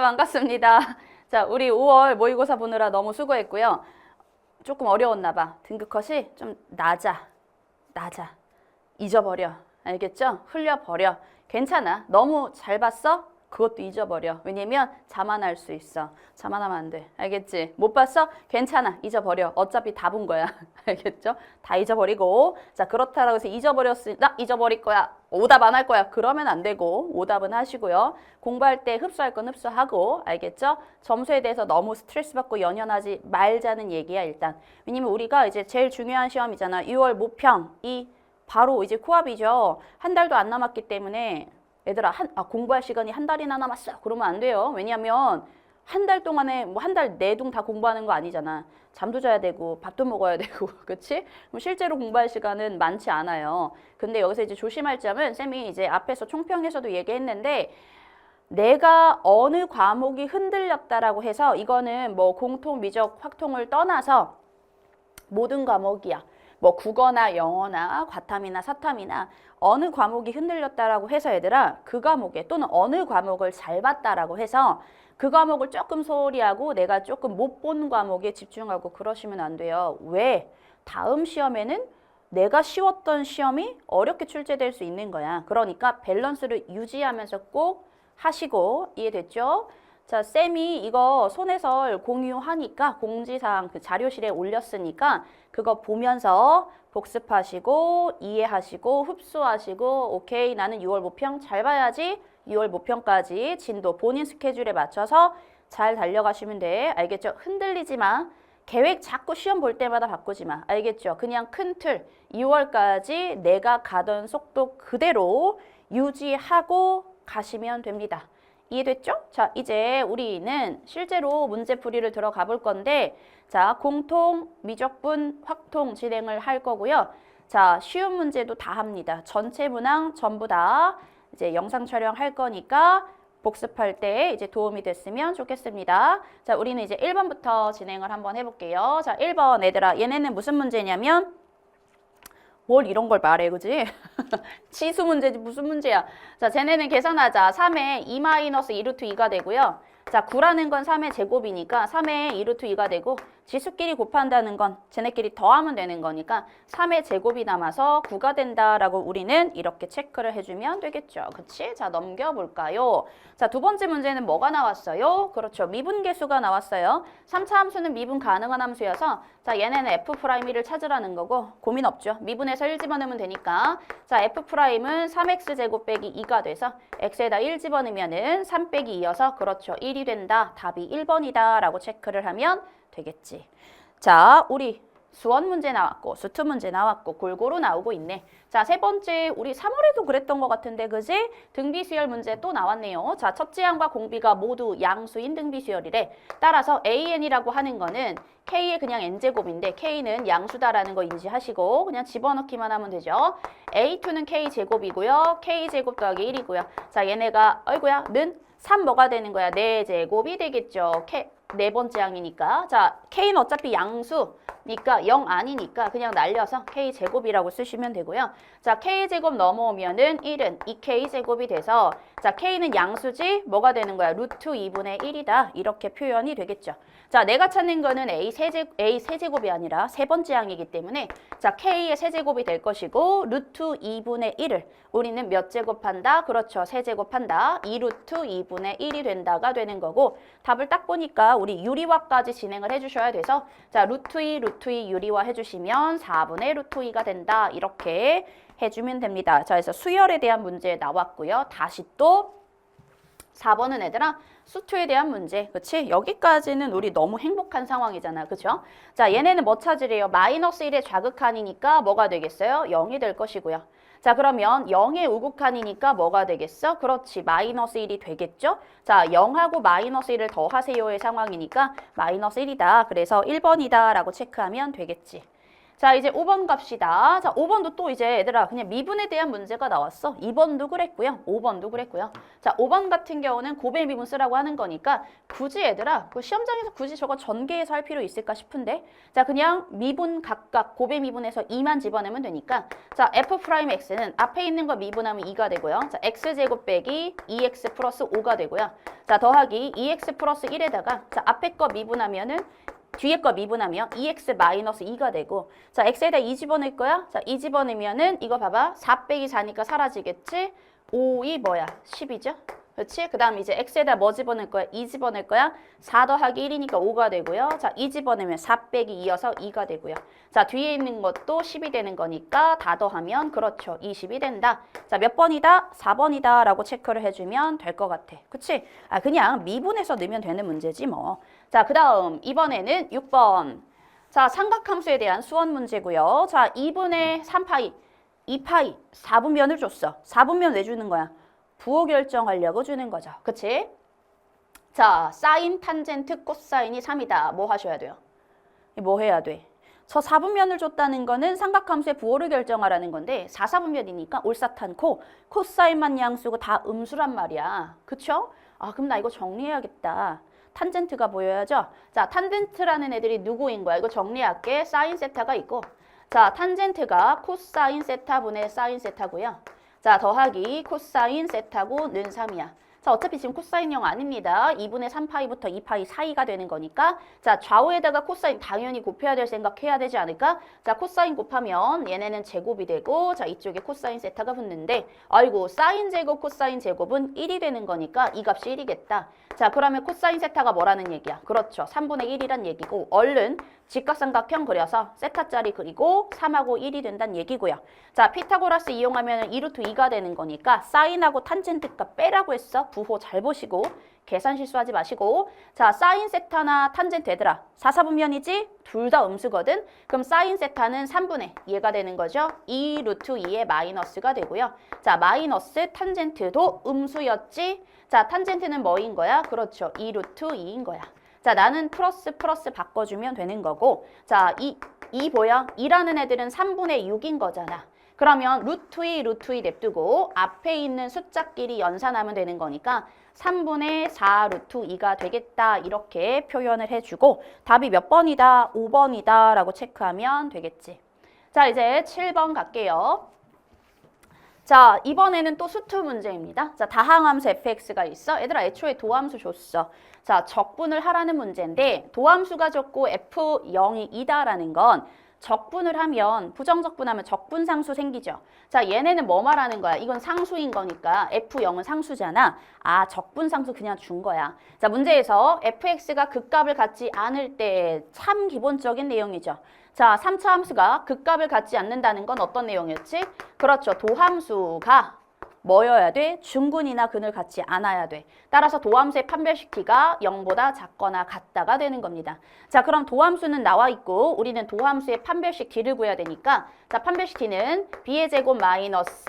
반갑습니다. 자, 우리 5월 모의고사 보느라 너무 수고했고요. 조금 어려웠나 봐. 등급 컷이 좀 낮아. 잊어버려. 알겠죠? 흘려버려. 괜찮아. 너무 잘 봤어? 그것도 잊어버려. 왜냐면 자만할 수 있어. 자만하면 안 돼. 알겠지? 못 봤어? 괜찮아. 잊어버려. 어차피 다 본 거야. 알겠죠? 다 잊어버리고. 자, 그렇다라고 해서 잊어버렸으니 나 잊어버릴 거야. 오답 안 할 거야. 그러면 안 되고 오답은 하시고요. 공부할 때 흡수할 건 흡수하고. 알겠죠? 점수에 대해서 너무 스트레스 받고 연연하지 말자는 얘기야, 일단. 왜냐면 우리가 이제 제일 중요한 시험이잖아. 6월 모평이 바로 이제 코앞이죠. 한 달도 안 남았기 때문에 얘들아, 공부할 시간이 한 달이나 남았어. 그러면 안 돼요. 왜냐면 한 달 동안에 뭐 한 달 내동 다 공부하는 거 아니잖아. 잠도 자야 되고 밥도 먹어야 되고 그치? 그럼 실제로 공부할 시간은 많지 않아요. 근데 여기서 이제 조심할 점은 쌤이 이제 앞에서 총평에서도 얘기했는데 내가 어느 과목이 흔들렸다라고 해서 이거는 뭐 공통, 미적, 확통을 떠나서 모든 과목이야. 뭐 국어나 영어나 과탐이나 사탐이나 어느 과목이 흔들렸다라고 해서 얘들아 그 과목에 또는 어느 과목을 잘 봤다라고 해서 그 과목을 조금 소홀히 하고 내가 조금 못 본 과목에 집중하고 그러시면 안 돼요. 왜? 다음 시험에는 내가 쉬웠던 시험이 어렵게 출제될 수 있는 거야. 그러니까 밸런스를 유지하면서 꼭 하시고 이해됐죠? 자, 쌤이 이거 손해설 공유하니까 공지사항 그 자료실에 올렸으니까 그거 보면서 복습하시고 이해하시고 흡수하시고 오케이 나는 6월 모평 잘 봐야지 6월 모평까지 진도 본인 스케줄에 맞춰서 잘 달려가시면 돼. 알겠죠? 흔들리지 마. 계획 자꾸 시험 볼 때마다 바꾸지 마. 알겠죠? 그냥 큰 틀 2월까지 내가 가던 속도 그대로 유지하고 가시면 됩니다. 이해됐죠? 자, 이제 우리는 실제로 문제풀이를 들어가 볼 건데 자, 공통, 미적분, 확통 진행을 할 거고요. 자, 쉬운 문제도 다 합니다. 전체 문항 전부 다 이제 영상 촬영할 거니까 복습할 때 이제 도움이 됐으면 좋겠습니다. 자, 우리는 이제 1번부터 진행을 한번 해볼게요. 자, 1번 얘들아, 얘네는 무슨 문제냐면 뭘 이런 걸 말해, 그지? 치수 문제지 무슨 문제야. 자, 쟤네는 계산하자. 3에 2-2루트 2가 되고요. 자, 9라는 건 3의 제곱이니까 3의 2루트 2가 되고 지수끼리 곱한다는 건 쟤네끼리 더하면 되는 거니까 3의 제곱이 남아서 9가 된다라고 우리는 이렇게 체크를 해주면 되겠죠. 그치? 자, 넘겨볼까요? 자, 두 번째 문제는 뭐가 나왔어요? 그렇죠. 미분계수가 나왔어요. 3차 함수는 미분 가능한 함수여서 자, 얘네는 F'를 찾으라는 거고 고민 없죠. 미분에서 1 집어넣으면 되니까 자, F'은 3x제곱 빼기 2가 돼서 x에다 1 집어넣으면은 3 빼기 2여서 그렇죠. 1이 된다. 답이 1번이다 라고 체크를 하면 되겠지. 자, 우리 수원 문제 나왔고 수투 문제 나왔고 골고루 나오고 있네. 자, 세 번째 우리 3월에도 그랬던 것 같은데 그지? 등비수열 문제 또 나왔네요. 자, 첫지항과 공비가 모두 양수인 등비수열이래. 따라서 AN이라고 하는 거는 K의 그냥 N제곱인데 K는 양수다라는 거 인지하시고 그냥 집어넣기만 하면 되죠. A2는 K제곱이고요. K제곱 더하기 1이고요. 자, 얘네가 어이구야 는 3 뭐가 되는 거야? 4제곱이 되겠죠. 네 번째 항이니까. 자, K는 어차피 양수니까 0 아니니까 그냥 날려서 K제곱이라고 쓰시면 되고요. 자, K제곱 넘어오면은 1은 2K제곱이 돼서 자, K는 양수지 뭐가 되는 거야? 루트 2분의 1이다. 이렇게 표현이 되겠죠. 자, 내가 찾는 거는 A 세제곱이 아니라 세 번째 항이기 때문에 자, K의 세제곱이 될 것이고 루트 2분의 1을 우리는 몇 제곱한다? 그렇죠. 세제곱한다. 2루트 2분의 1이 된다가 되는 거고 답을 딱 보니까 우리 유리화까지 진행을 해주셔야 돼서 자, 루트 2 유리화 해주시면 4분의 루트 2가 된다. 이렇게 해주면 됩니다. 자, 그래서 수열에 대한 문제 나왔고요. 다시 또 4번은 얘들아 수투에 대한 문제. 그치? 여기까지는 우리 너무 행복한 상황이잖아. 그쵸? 자, 얘네는 뭐 찾으래요? 마이너스 1의 좌극한이니까 뭐가 되겠어요? 0이 될 것이고요. 자, 그러면 0의 우극한이니까 뭐가 되겠어? 그렇지. 마이너스 1이 되겠죠? 자, 0하고 마이너스 1을 더하세요의 상황이니까 마이너스 1이다. 그래서 1번이다 라고 체크하면 되겠지. 자, 이제 5번 갑시다. 자, 5번도 또 이제 얘들아 그냥 미분에 대한 문제가 나왔어. 2번도 그랬고요. 5번도 그랬고요. 자, 5번 같은 경우는 고배 미분 쓰라고 하는 거니까 굳이 얘들아 그 시험장에서 굳이 저거 전개해서 할 필요 있을까 싶은데 자, 그냥 미분 각각 고배 미분에서 2만 집어내면 되니까 자, f'x는 앞에 있는 거 미분하면 2가 되고요. 자, x제곱 빼기 2x 플러스 5가 되고요. 자, 더하기 2x 플러스 1에다가 자, 앞에 거 미분하면은 뒤에 거 미분하면 2x 마이너스 2가 되고 자, x에다 2 집어넣을 거야. 자, 2 집어넣으면은 이거 봐봐. 4 빼기 4니까 사라지겠지? 5이 뭐야? 10이죠? 그렇지? 그 다음 이제 x에다 뭐 집어넣을 거야? 2 집어넣을 거야? 4 더하기 1이니까 5가 되고요. 자, 2 집어넣으면 4 빼기 2여서 2가 되고요. 자, 뒤에 있는 것도 10이 되는 거니까 다 더하면 그렇죠. 20이 된다. 자, 몇 번이다? 4번이다 라고 체크를 해주면 될 것 같아. 그치? 아, 그냥 미분해서 넣으면 되는 문제지 뭐. 자, 그 다음 이번에는 6번. 자, 삼각함수에 대한 수원 문제고요. 자, 2분의 3파이, 2파이, 4분면을 줬어. 4분면 왜 주는 거야? 부호 결정하려고 주는 거죠. 그치? 자, 사인, 탄젠트, 코사인이 3이다. 뭐 하셔야 돼요? 뭐 해야 돼? 저 4분면을 줬다는 거는 삼각함수의 부호를 결정하라는 건데 4, 4분면이니까 올사탄코, 코사인만 양수고 다 음수란 말이야. 그쵸? 아, 그럼 나 이거 정리해야겠다. 탄젠트가 보여야죠? 자, 탄젠트라는 애들이 누구인 거야? 이거 정리할게. 사인 세타가 있고 자, 탄젠트가 코사인 세타분의 사인 세타고요. 자, 더하기 코사인 세타고 는 3이야. 자, 어차피 지금 코사인형 아닙니다. 2분의 3파이부터 2파이 사이가 되는 거니까 자, 좌우에다가 코사인 당연히 곱해야 될 생각해야 되지 않을까? 자, 코사인 곱하면 얘네는 제곱이 되고 자, 이쪽에 코사인 세타가 붙는데 아이고, 사인 제곱 코사인 제곱은 1이 되는 거니까 이 값이 1이겠다. 자, 그러면 코사인 세타가 뭐라는 얘기야? 그렇죠. 3분의 1이란 얘기고 얼른 직각삼각형 그려서 세타짜리 그리고 3하고 1이 된다는 얘기고요. 자, 피타고라스 이용하면 2루트 2가 되는 거니까 사인하고 탄젠트 값 빼라고 했어. 부호 잘 보시고 계산 실수하지 마시고 자, 사인 세타나 탄젠트 얘들아 4, 4분면이지? 둘 다 음수거든? 그럼 사인 세타는 3분의 얘가 되는 거죠. 2루트 2의 마이너스가 되고요. 자, 마이너스 탄젠트도 음수였지? 자, 탄젠트는 뭐인 거야? 그렇죠. 2루트 2인 거야. 자, 나는 플러스 바꿔주면 되는 거고 자, 이 보여? 2라는 애들은 3분의 6인 거잖아. 그러면 루트 2 냅두고 앞에 있는 숫자끼리 연산하면 되는 거니까 3분의 4 루트 2가 되겠다. 이렇게 표현을 해주고 답이 몇 번이다? 5번이다 라고 체크하면 되겠지. 자, 이제 7번 갈게요. 자, 이번에는 또 수투 문제입니다. 자, 다항함수 fx가 있어. 얘들아, 애초에 도함수 줬어. 자, 적분을 하라는 문제인데 도함수가 적고 f0이 2다라는 건 적분을 하면 부정적분하면 적분상수 생기죠. 자, 얘네는 뭐 말하는 거야? 이건 상수인 거니까 f0은 상수잖아. 아, 적분상수 그냥 준 거야. 자, 문제에서 fx가 극값을 갖지 않을 때 참 기본적인 내용이죠. 자, 3차 함수가 극값을 갖지 않는다는 건 어떤 내용이었지? 그렇죠. 도함수가 뭐여야 돼? 중근이나 근을 갖지 않아야 돼. 따라서 도함수의 판별식 t가 0보다 작거나 같다가 되는 겁니다. 자, 그럼 도함수는 나와 있고 우리는 도함수의 판별식 t를 구해야 되니까 자, 판별식 t는 b의 제곱 마이너스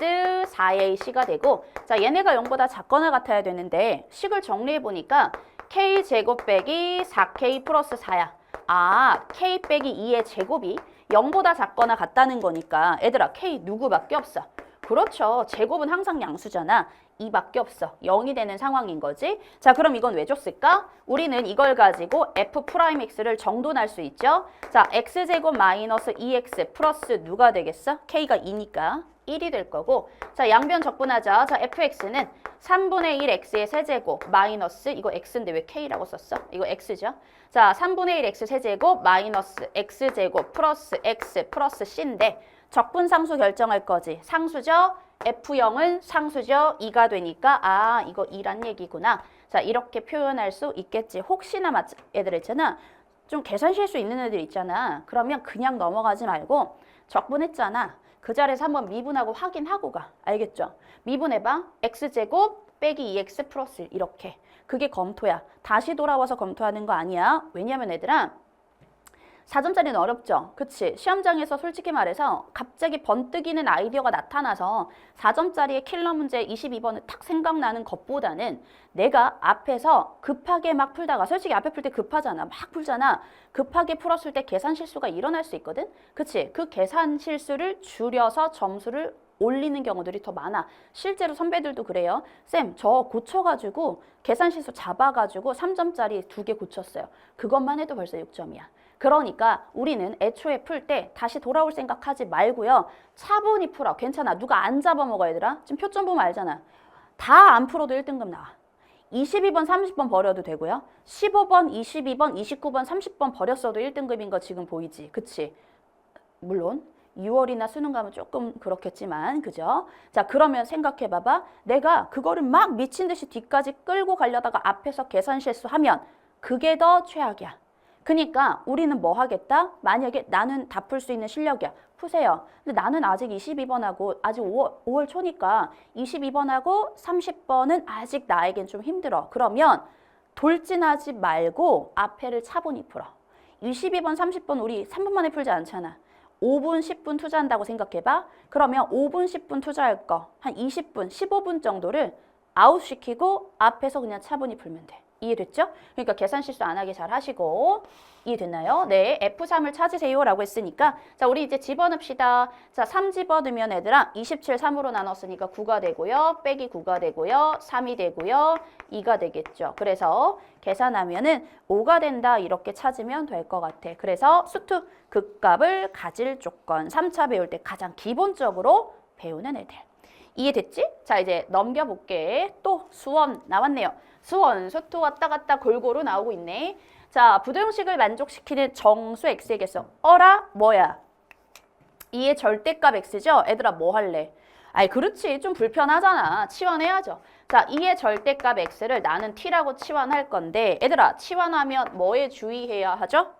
4ac가 되고 자, 얘네가 0보다 작거나 같아야 되는데 식을 정리해 보니까 k 제곱 빼기 4k 플러스 4야. 아, k 빼기 2의 제곱이 0보다 작거나 같다는 거니까 얘들아, k 누구밖에 없어? 그렇죠. 제곱은 항상 양수잖아. 2밖에 없어. 0이 되는 상황인 거지. 자, 그럼 이건 왜 줬을까? 우리는 이걸 가지고 f'x를 정돈할 수 있죠. 자, x제곱 마이너스 2x 플러스 누가 되겠어? k가 2니까 1이 될 거고 자, 양변 적분하자. 자, fx는 3분의 1 x의 세제곱 마이너스 이거 x인데 왜 k라고 썼어? 이거 x죠. 자, 3분의 1 x 세제곱 마이너스 x제곱 플러스 x 플러스 c인데 적분상수 결정할 거지. 상수죠? F0은 상수죠? 2가 되니까 아, 이거 2란 얘기구나. 자, 이렇게 표현할 수 있겠지. 혹시나 애들 있잖아. 좀 계산 실수 있는 애들 있잖아. 그러면 그냥 넘어가지 말고 적분했잖아. 그 자리에서 한번 미분하고 확인하고 가. 알겠죠? 미분해봐. x제곱 빼기 2x 플러스 1 이렇게. 그게 검토야. 다시 돌아와서 검토하는 거 아니야. 왜냐면 얘들아 4점짜리는 어렵죠? 그치? 시험장에서 솔직히 말해서 갑자기 번뜩이는 아이디어가 나타나서 4점짜리의 킬러 문제 22번을 탁 생각나는 것보다는 내가 앞에서 급하게 막 풀다가 솔직히 앞에 풀 때 급하잖아. 막 풀잖아. 급하게 풀었을 때 계산 실수가 일어날 수 있거든? 그치? 그 계산 실수를 줄여서 점수를 올리는 경우들이 더 많아. 실제로 선배들도 그래요. 쌤, 저 고쳐가지고 계산 실수 잡아가지고 3점짜리 2개 고쳤어요. 그것만 해도 벌써 6점이야. 그러니까 우리는 애초에 풀 때 다시 돌아올 생각하지 말고요. 차분히 풀어. 괜찮아. 누가 안 잡아먹어 얘들아. 지금 표점 보면 알잖아. 다 안 풀어도 1등급 나와. 22번, 30번 버려도 되고요. 15번, 22번, 29번, 30번 버렸어도 1등급인 거 지금 보이지? 그치? 물론 6월이나 수능 가면 조금 그렇겠지만 그죠? 자 그러면 생각해 봐봐. 내가 그거를 막 미친 듯이 뒤까지 끌고 가려다가 앞에서 계산 실수하면 그게 더 최악이야. 그러니까 우리는 뭐 하겠다? 만약에 나는 다 풀 수 있는 실력이야. 푸세요. 근데 나는 아직 22번하고 아직 5월 초니까 22번하고 30번은 아직 나에겐 좀 힘들어. 그러면 돌진하지 말고 앞에를 차분히 풀어. 22번, 30번 우리 3분 만에 풀지 않잖아. 5분, 10분 투자한다고 생각해봐. 그러면 5분, 10분 투자할 거 한 20분, 15분 정도를 아웃시키고 앞에서 그냥 차분히 풀면 돼. 이해됐죠? 그러니까 계산 실수 안 하게 잘 하시고 이해됐나요? 네, F3을 찾으세요 라고 했으니까 자 우리 이제 집어넣읍시다. 자 3 집어넣으면 얘들아 27, 3으로 나눴으니까 9가 되고요. 빼기 9가 되고요. 3이 되고요. 2가 되겠죠. 그래서 계산하면은 5가 된다 이렇게 찾으면 될 것 같아. 그래서 수투 극값을 가질 조건 3차 배울 때 가장 기본적으로 배우는 애들. 이해됐지? 자 이제 넘겨볼게. 또 수원 나왔네요. 수원, 수투 왔다 갔다 골고루 나오고 있네. 자 부도형식을 만족시키는 정수 x의 개수. 어라? 뭐야? 2의 절대값 x죠? 애들아 뭐 할래? 아이 그렇지 좀 불편하잖아. 치환해야죠. 자 2의 절대값 x를 나는 t라고 치환할 건데 애들아 치환하면 뭐에 주의해야 하죠?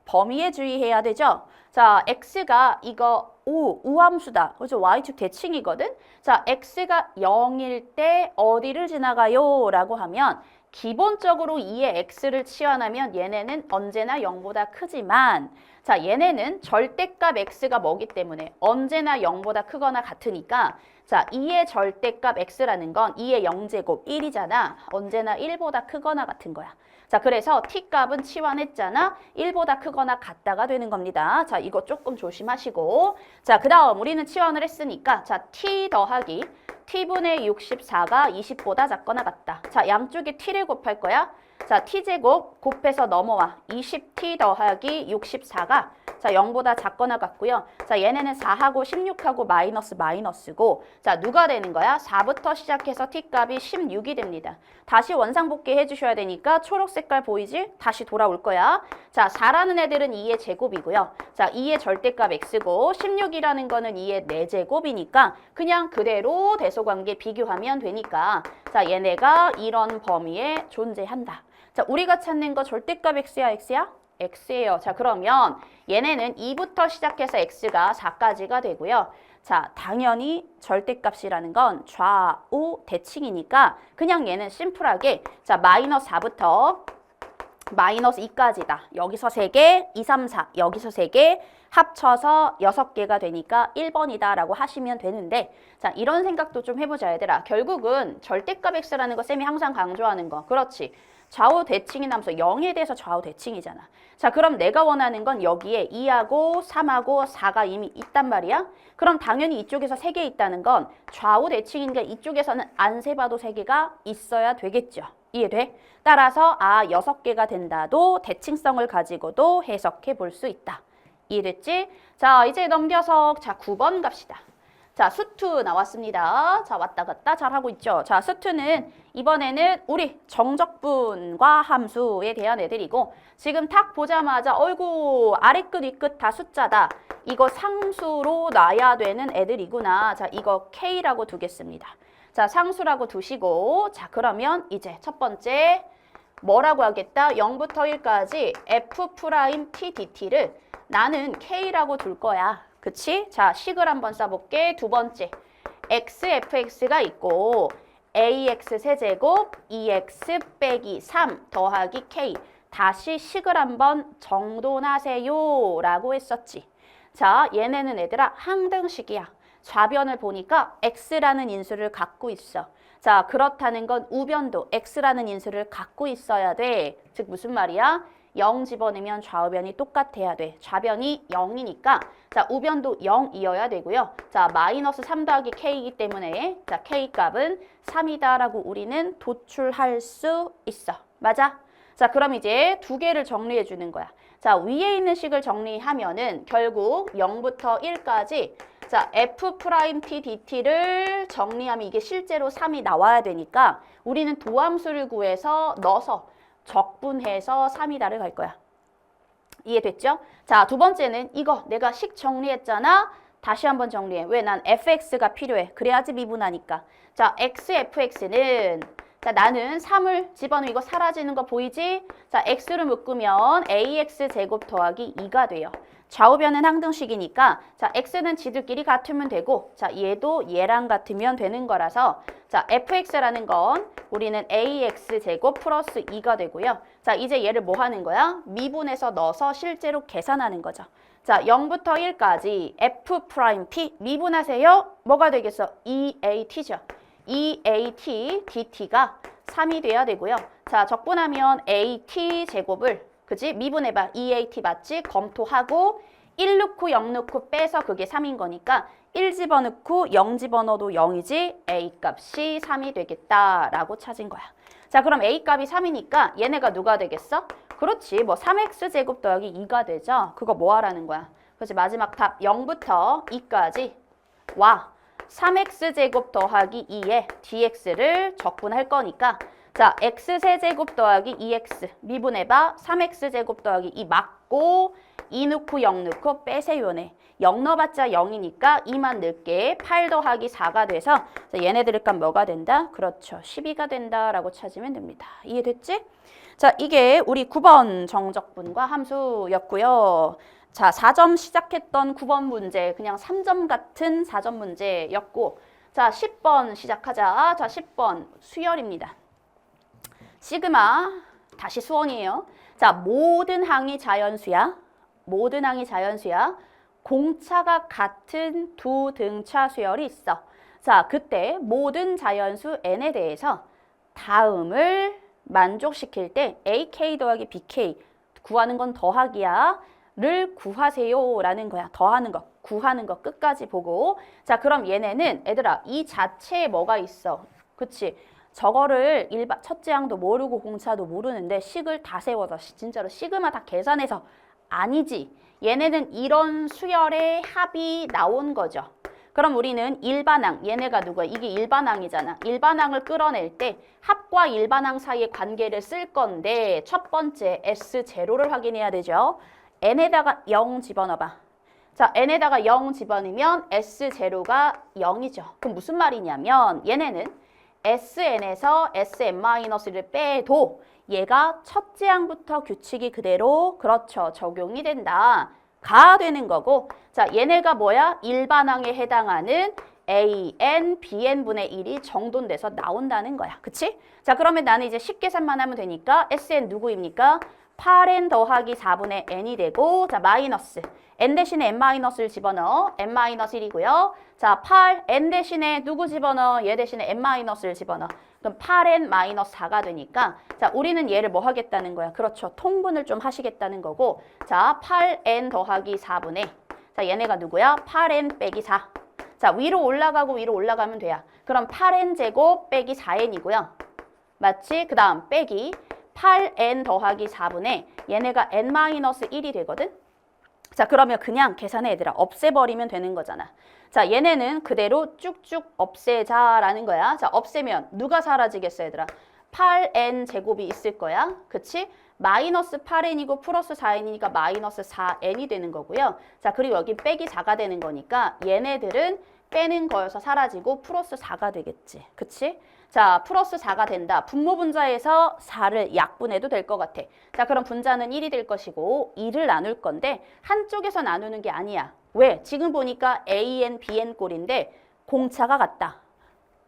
범위에 주의해야 되죠? 자, x가 이거 우함수다. 그죠? y축 대칭이거든? 자, x가 0일 때 어디를 지나가요? 라고 하면 기본적으로 2의 x를 치환하면 얘네는 언제나 0보다 크지만 자, 얘네는 절대값 x가 뭐기 때문에 언제나 0보다 크거나 같으니까 자, 2의 절대값 x라는 건 2의 0제곱 1이잖아. 언제나 1보다 크거나 같은 거야. 자, 그래서 t값은 치환했잖아. 1보다 크거나 같다가 되는 겁니다. 자, 이거 조금 조심하시고. 자, 그 다음 우리는 치환을 했으니까 자, t 더하기 t분의 64가 20보다 작거나 같다. 자, 양쪽에 t를 곱할 거야. 자, t제곱 곱해서 넘어와. 20t 더하기 64가 자 0보다 작거나 같고요. 자, 얘네는 4하고 16하고 마이너스고 자, 누가 되는 거야? 4부터 시작해서 t값이 16이 됩니다. 다시 원상복귀 해주셔야 되니까 초록 색깔 보이지? 다시 돌아올 거야. 자, 4라는 애들은 2의 제곱이고요. 자, 2의 절대값 x고 16이라는 거는 2의 4제곱이니까 그냥 그대로 대소관계 비교하면 되니까 자, 얘네가 이런 범위에 존재한다. 자, 우리가 찾는 거 절대값 x야, x야? x예요. 자, 그러면 얘네는 2부터 시작해서 x가 4까지가 되고요. 자, 당연히 절대값이라는 건 좌우 대칭이니까 그냥 얘는 심플하게 자, 마이너스 4부터 마이너스 2까지다. 여기서 3개, 2, 3, 4, 여기서 3개 합쳐서 6개가 되니까 1번이다 라고 하시면 되는데 자, 이런 생각도 좀 해보자 얘들아. 결국은 절대값 x라는 거 쌤이 항상 강조하는 거. 그렇지. 좌우 대칭이나 하면서 0에 대해서 좌우 대칭이잖아. 자, 그럼 내가 원하는 건 여기에 2하고 3하고 4가 이미 있단 말이야. 그럼 당연히 이쪽에서 3개 있다는 건 좌우 대칭이니까 이쪽에서는 안 세봐도 3개가 있어야 되겠죠. 이해돼? 따라서 6개가 된다도 대칭성을 가지고도 해석해 볼 수 있다. 이해됐지? 자, 이제 넘겨서 자 9번 갑시다. 자, 수투 나왔습니다. 자, 왔다 갔다 잘하고 있죠. 자, 수투는 이번에는 우리 정적분과 함수에 대한 애들이고 지금 탁 보자마자 어이구 아래끝 위끝 다 숫자다. 이거 상수로 놔야 되는 애들이구나. 자, 이거 K라고 두겠습니다. 자, 상수라고 두시고 자, 그러면 이제 첫 번째 뭐라고 하겠다? 0부터 1까지 F't dt를 나는 K라고 둘 거야. 그치? 자, 식을 한번 써볼게. 두 번째, xfx가 있고 ax 세제곱 2x 빼기 3 더하기 k 다시 식을 한번 정돈하세요 라고 했었지. 자, 얘네는 얘들아 항등식이야. 좌변을 보니까 x라는 인수를 갖고 있어. 자, 그렇다는 건 우변도 x라는 인수를 갖고 있어야 돼. 즉 무슨 말이야? 0 집어넣으면 좌우변이 똑같아야 돼. 좌변이 0이니까 자, 우변도 0이어야 되고요. 자, 마이너스 3 더하기 k이기 때문에 자, k 값은 3이다라고 우리는 도출할 수 있어. 맞아? 자, 그럼 이제 두 개를 정리해 주는 거야. 자, 위에 있는 식을 정리하면은 결국 0부터 1까지 자, f'(t) dt를 정리하면 이게 실제로 3이 나와야 되니까 우리는 도함수를 구해서 넣어서 적분해서 3이다를 갈 거야. 이해됐죠? 자, 두 번째는 이거 내가 식 정리했잖아. 다시 한번 정리해. 왜? 난 fx가 필요해. 그래야지 미분하니까. 자, x, fx는 자, 나는 3을 집어넣으면 이거 사라지는 거 보이지? 자, x를 묶으면 ax 제곱 더하기 2가 돼요. 좌우변은 항등식이니까 자, x는 지들끼리 같으면 되고 자, 얘도 얘랑 같으면 되는 거라서 자, fx라는 건 우리는 ax 제곱 플러스 2가 되고요. 자, 이제 얘를 뭐 하는 거야? 미분해서 넣어서 실제로 계산하는 거죠. 자, 0부터 1까지 f'(t) 미분하세요. 뭐가 되겠어? 2at죠. 2at dt가 3이 돼야 되고요. 자, 적분하면 at 제곱을 그지? 미분해봐. 2at 맞지? 검토하고 1 넣고 0 넣고 빼서 그게 3인 거니까 1 집어넣고 0 집어넣어도 0이지 a 값이 3이 되겠다라고 찾은 거야. 자, 그럼 a 값이 3이니까 얘네가 누가 되겠어? 그렇지. 뭐 3x 제곱 더하기 2가 되죠. 그거 뭐 하라는 거야? 그렇지. 마지막 답 0부터 2까지 와. 3x 제곱 더하기 2에 dx를 적분할 거니까 자, x세제곱 더하기 2x 미분해봐. 3x 제곱 더하기 2 맞고 2 넣고 0 넣고 빼세요네. 0 넣어봤자 0이니까 2만 넣을게. 8 더하기 4가 돼서 자, 얘네들 값 뭐가 된다? 그렇죠. 12가 된다라고 찾으면 됩니다. 이해됐지? 자, 이게 우리 9번 정적분과 함수였고요. 자, 4점 시작했던 9번 문제, 그냥 3점 같은 4점 문제였고 자, 10번 시작하자. 자, 10번 수열입니다. 시그마, 다시 수원이에요. 자, 모든 항이 자연수야. 모든 항이 자연수야. 공차가 같은 두 등차 수열이 있어. 자, 그때 모든 자연수 n에 대해서 다음을 만족시킬 때 AK 더하기 BK 구하는 건 더하기야. 를 구하세요 라는 거야. 더하는 거, 구하는 거 끝까지 보고 자, 그럼 얘네는 얘들아 이 자체에 뭐가 있어? 그치? 저거를 첫째 항도 모르고 공차도 모르는데 식을 다 세워서 진짜로 시그마 다 계산해서 아니지. 얘네는 이런 수열의 합이 나온 거죠. 그럼 우리는 일반항, 얘네가 누구야? 이게 일반항이잖아. 일반항을 끌어낼 때 합과 일반항 사이의 관계를 쓸 건데 첫 번째 S0를 확인해야 되죠. n에다가 0 집어넣어봐. 자, n에다가 0 집어넣으면 S0가 0이죠. 그럼 무슨 말이냐면 얘네는 SN에서 SN-를 빼도 얘가 첫째 항부터 규칙이 그대로 그렇죠. 적용이 된다. 가 되는 거고 자, 얘네가 뭐야? 일반항에 해당하는 AN, BN분의 1이 정돈돼서 나온다는 거야. 그치? 자, 그러면 나는 이제 식계산만 하면 되니까 SN 누구입니까? 8n 더하기 4분의 n이 되고 자, 마이너스 n 대신에 n-를 집어넣어. n-1이고요. 자, 8, n 대신에 누구 집어넣어? 얘 대신에 n-를 집어넣어. 그럼 8n-4가 되니까 자, 우리는 얘를 뭐 하겠다는 거야? 그렇죠. 통분을 좀 하시겠다는 거고 자, 8n 더하기 4분의 자, 얘네가 누구야? 8n 빼기 4. 자, 위로 올라가고 위로 올라가면 돼요. 그럼 8n 제곱 빼기 4n이고요. 맞지? 그 다음 빼기 8n 더하기 4분의 얘네가 n-1이 되거든? 자, 그러면 그냥 계산해 얘들아. 없애버리면 되는 거잖아. 자, 얘네는 그대로 쭉쭉 없애자라는 거야. 자, 없애면 누가 사라지겠어 얘들아? 8n 제곱이 있을 거야. 그치? 마이너스 8n이고 플러스 4n이니까 마이너스 4n이 되는 거고요. 자, 그리고 여기 빼기 4가 되는 거니까 얘네들은 빼는 거여서 사라지고 플러스 4가 되겠지. 그치? 자, 플러스 4가 된다. 분모 분자에서 4를 약분해도 될 것 같아. 자, 그럼 분자는 1이 될 것이고 2를 나눌 건데 한쪽에서 나누는 게 아니야. 왜? 지금 보니까 AN, BN 꼴인데 공차가 같다.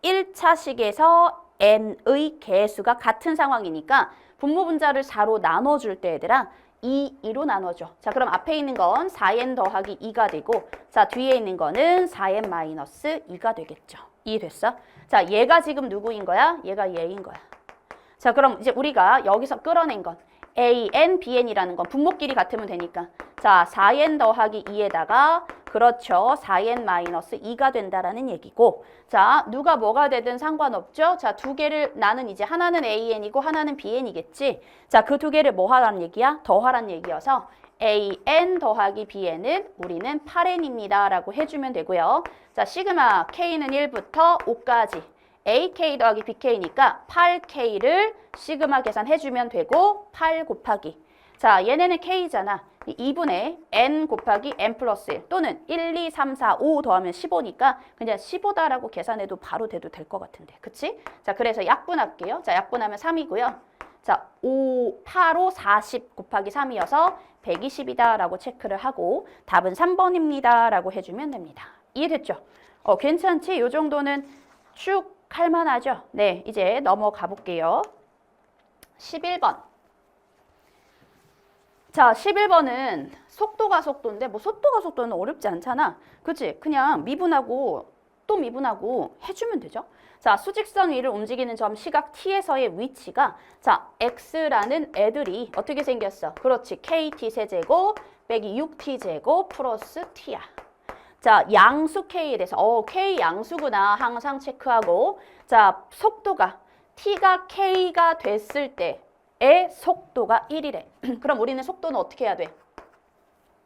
1차식에서 n의 개수가 같은 상황이니까 분모 분자를 4로 나눠줄 때 얘들아 2로 나눠줘. 자, 그럼 앞에 있는 건 4n 더하기 2가 되고 자, 뒤에 있는 거는 4n 마이너스 2가 되겠죠. 이해됐어? 자, 얘가 지금 누구인 거야? 얘가 얘인 거야. 자, 그럼 이제 우리가 여기서 끌어낸 건 an, bn이라는 건 분모끼리 같으면 되니까 자, 4n 더하기 2에다가 그렇죠. 4n 마이너스 2가 된다라는 얘기고 자, 누가 뭐가 되든 상관없죠. 자, 두 개를 나는 이제 하나는 an이고 하나는 bn이겠지. 자, 그 두 개를 뭐 하라는 얘기야? 더하라는 얘기여서 an 더하기 bn은 우리는 8n입니다 라고 해주면 되고요. 자, 시그마 k는 1부터 5까지 AK 더하기 BK니까 8K를 시그마 계산해주면 되고 8 곱하기 자 얘네는 K잖아 2분의 N 곱하기 N 플러스 1 또는 1, 2, 3, 4, 5 더하면 15니까 그냥 15다라고 계산해도 바로 돼도 될 것 같은데 그치? 자 그래서 약분할게요. 자 약분하면 3이고요. 자 5, 8, 5, 40 곱하기 3이어서 120이다 라고 체크를 하고 답은 3번입니다 라고 해주면 됩니다. 이해됐죠? 괜찮지? 요 정도는 쭉 할만하죠? 네, 이제 넘어가 볼게요. 11번. 자, 11번은 속도가 속도인데 뭐 속도가 속도는 어렵지 않잖아. 그치? 그냥 미분하고 또 미분하고 해주면 되죠. 자, 수직선 위를 움직이는 점 시각 t에서의 위치가 자, x라는 애들이 어떻게 생겼어? 그렇지. kt 세제곱 빼기 6t제곱 플러스 t야. 자, 양수 K에 대해서 K 양수구나 항상 체크하고 자, 속도가 T가 K가 됐을 때의 속도가 1이래. 그럼 우리는 속도는 어떻게 해야 돼?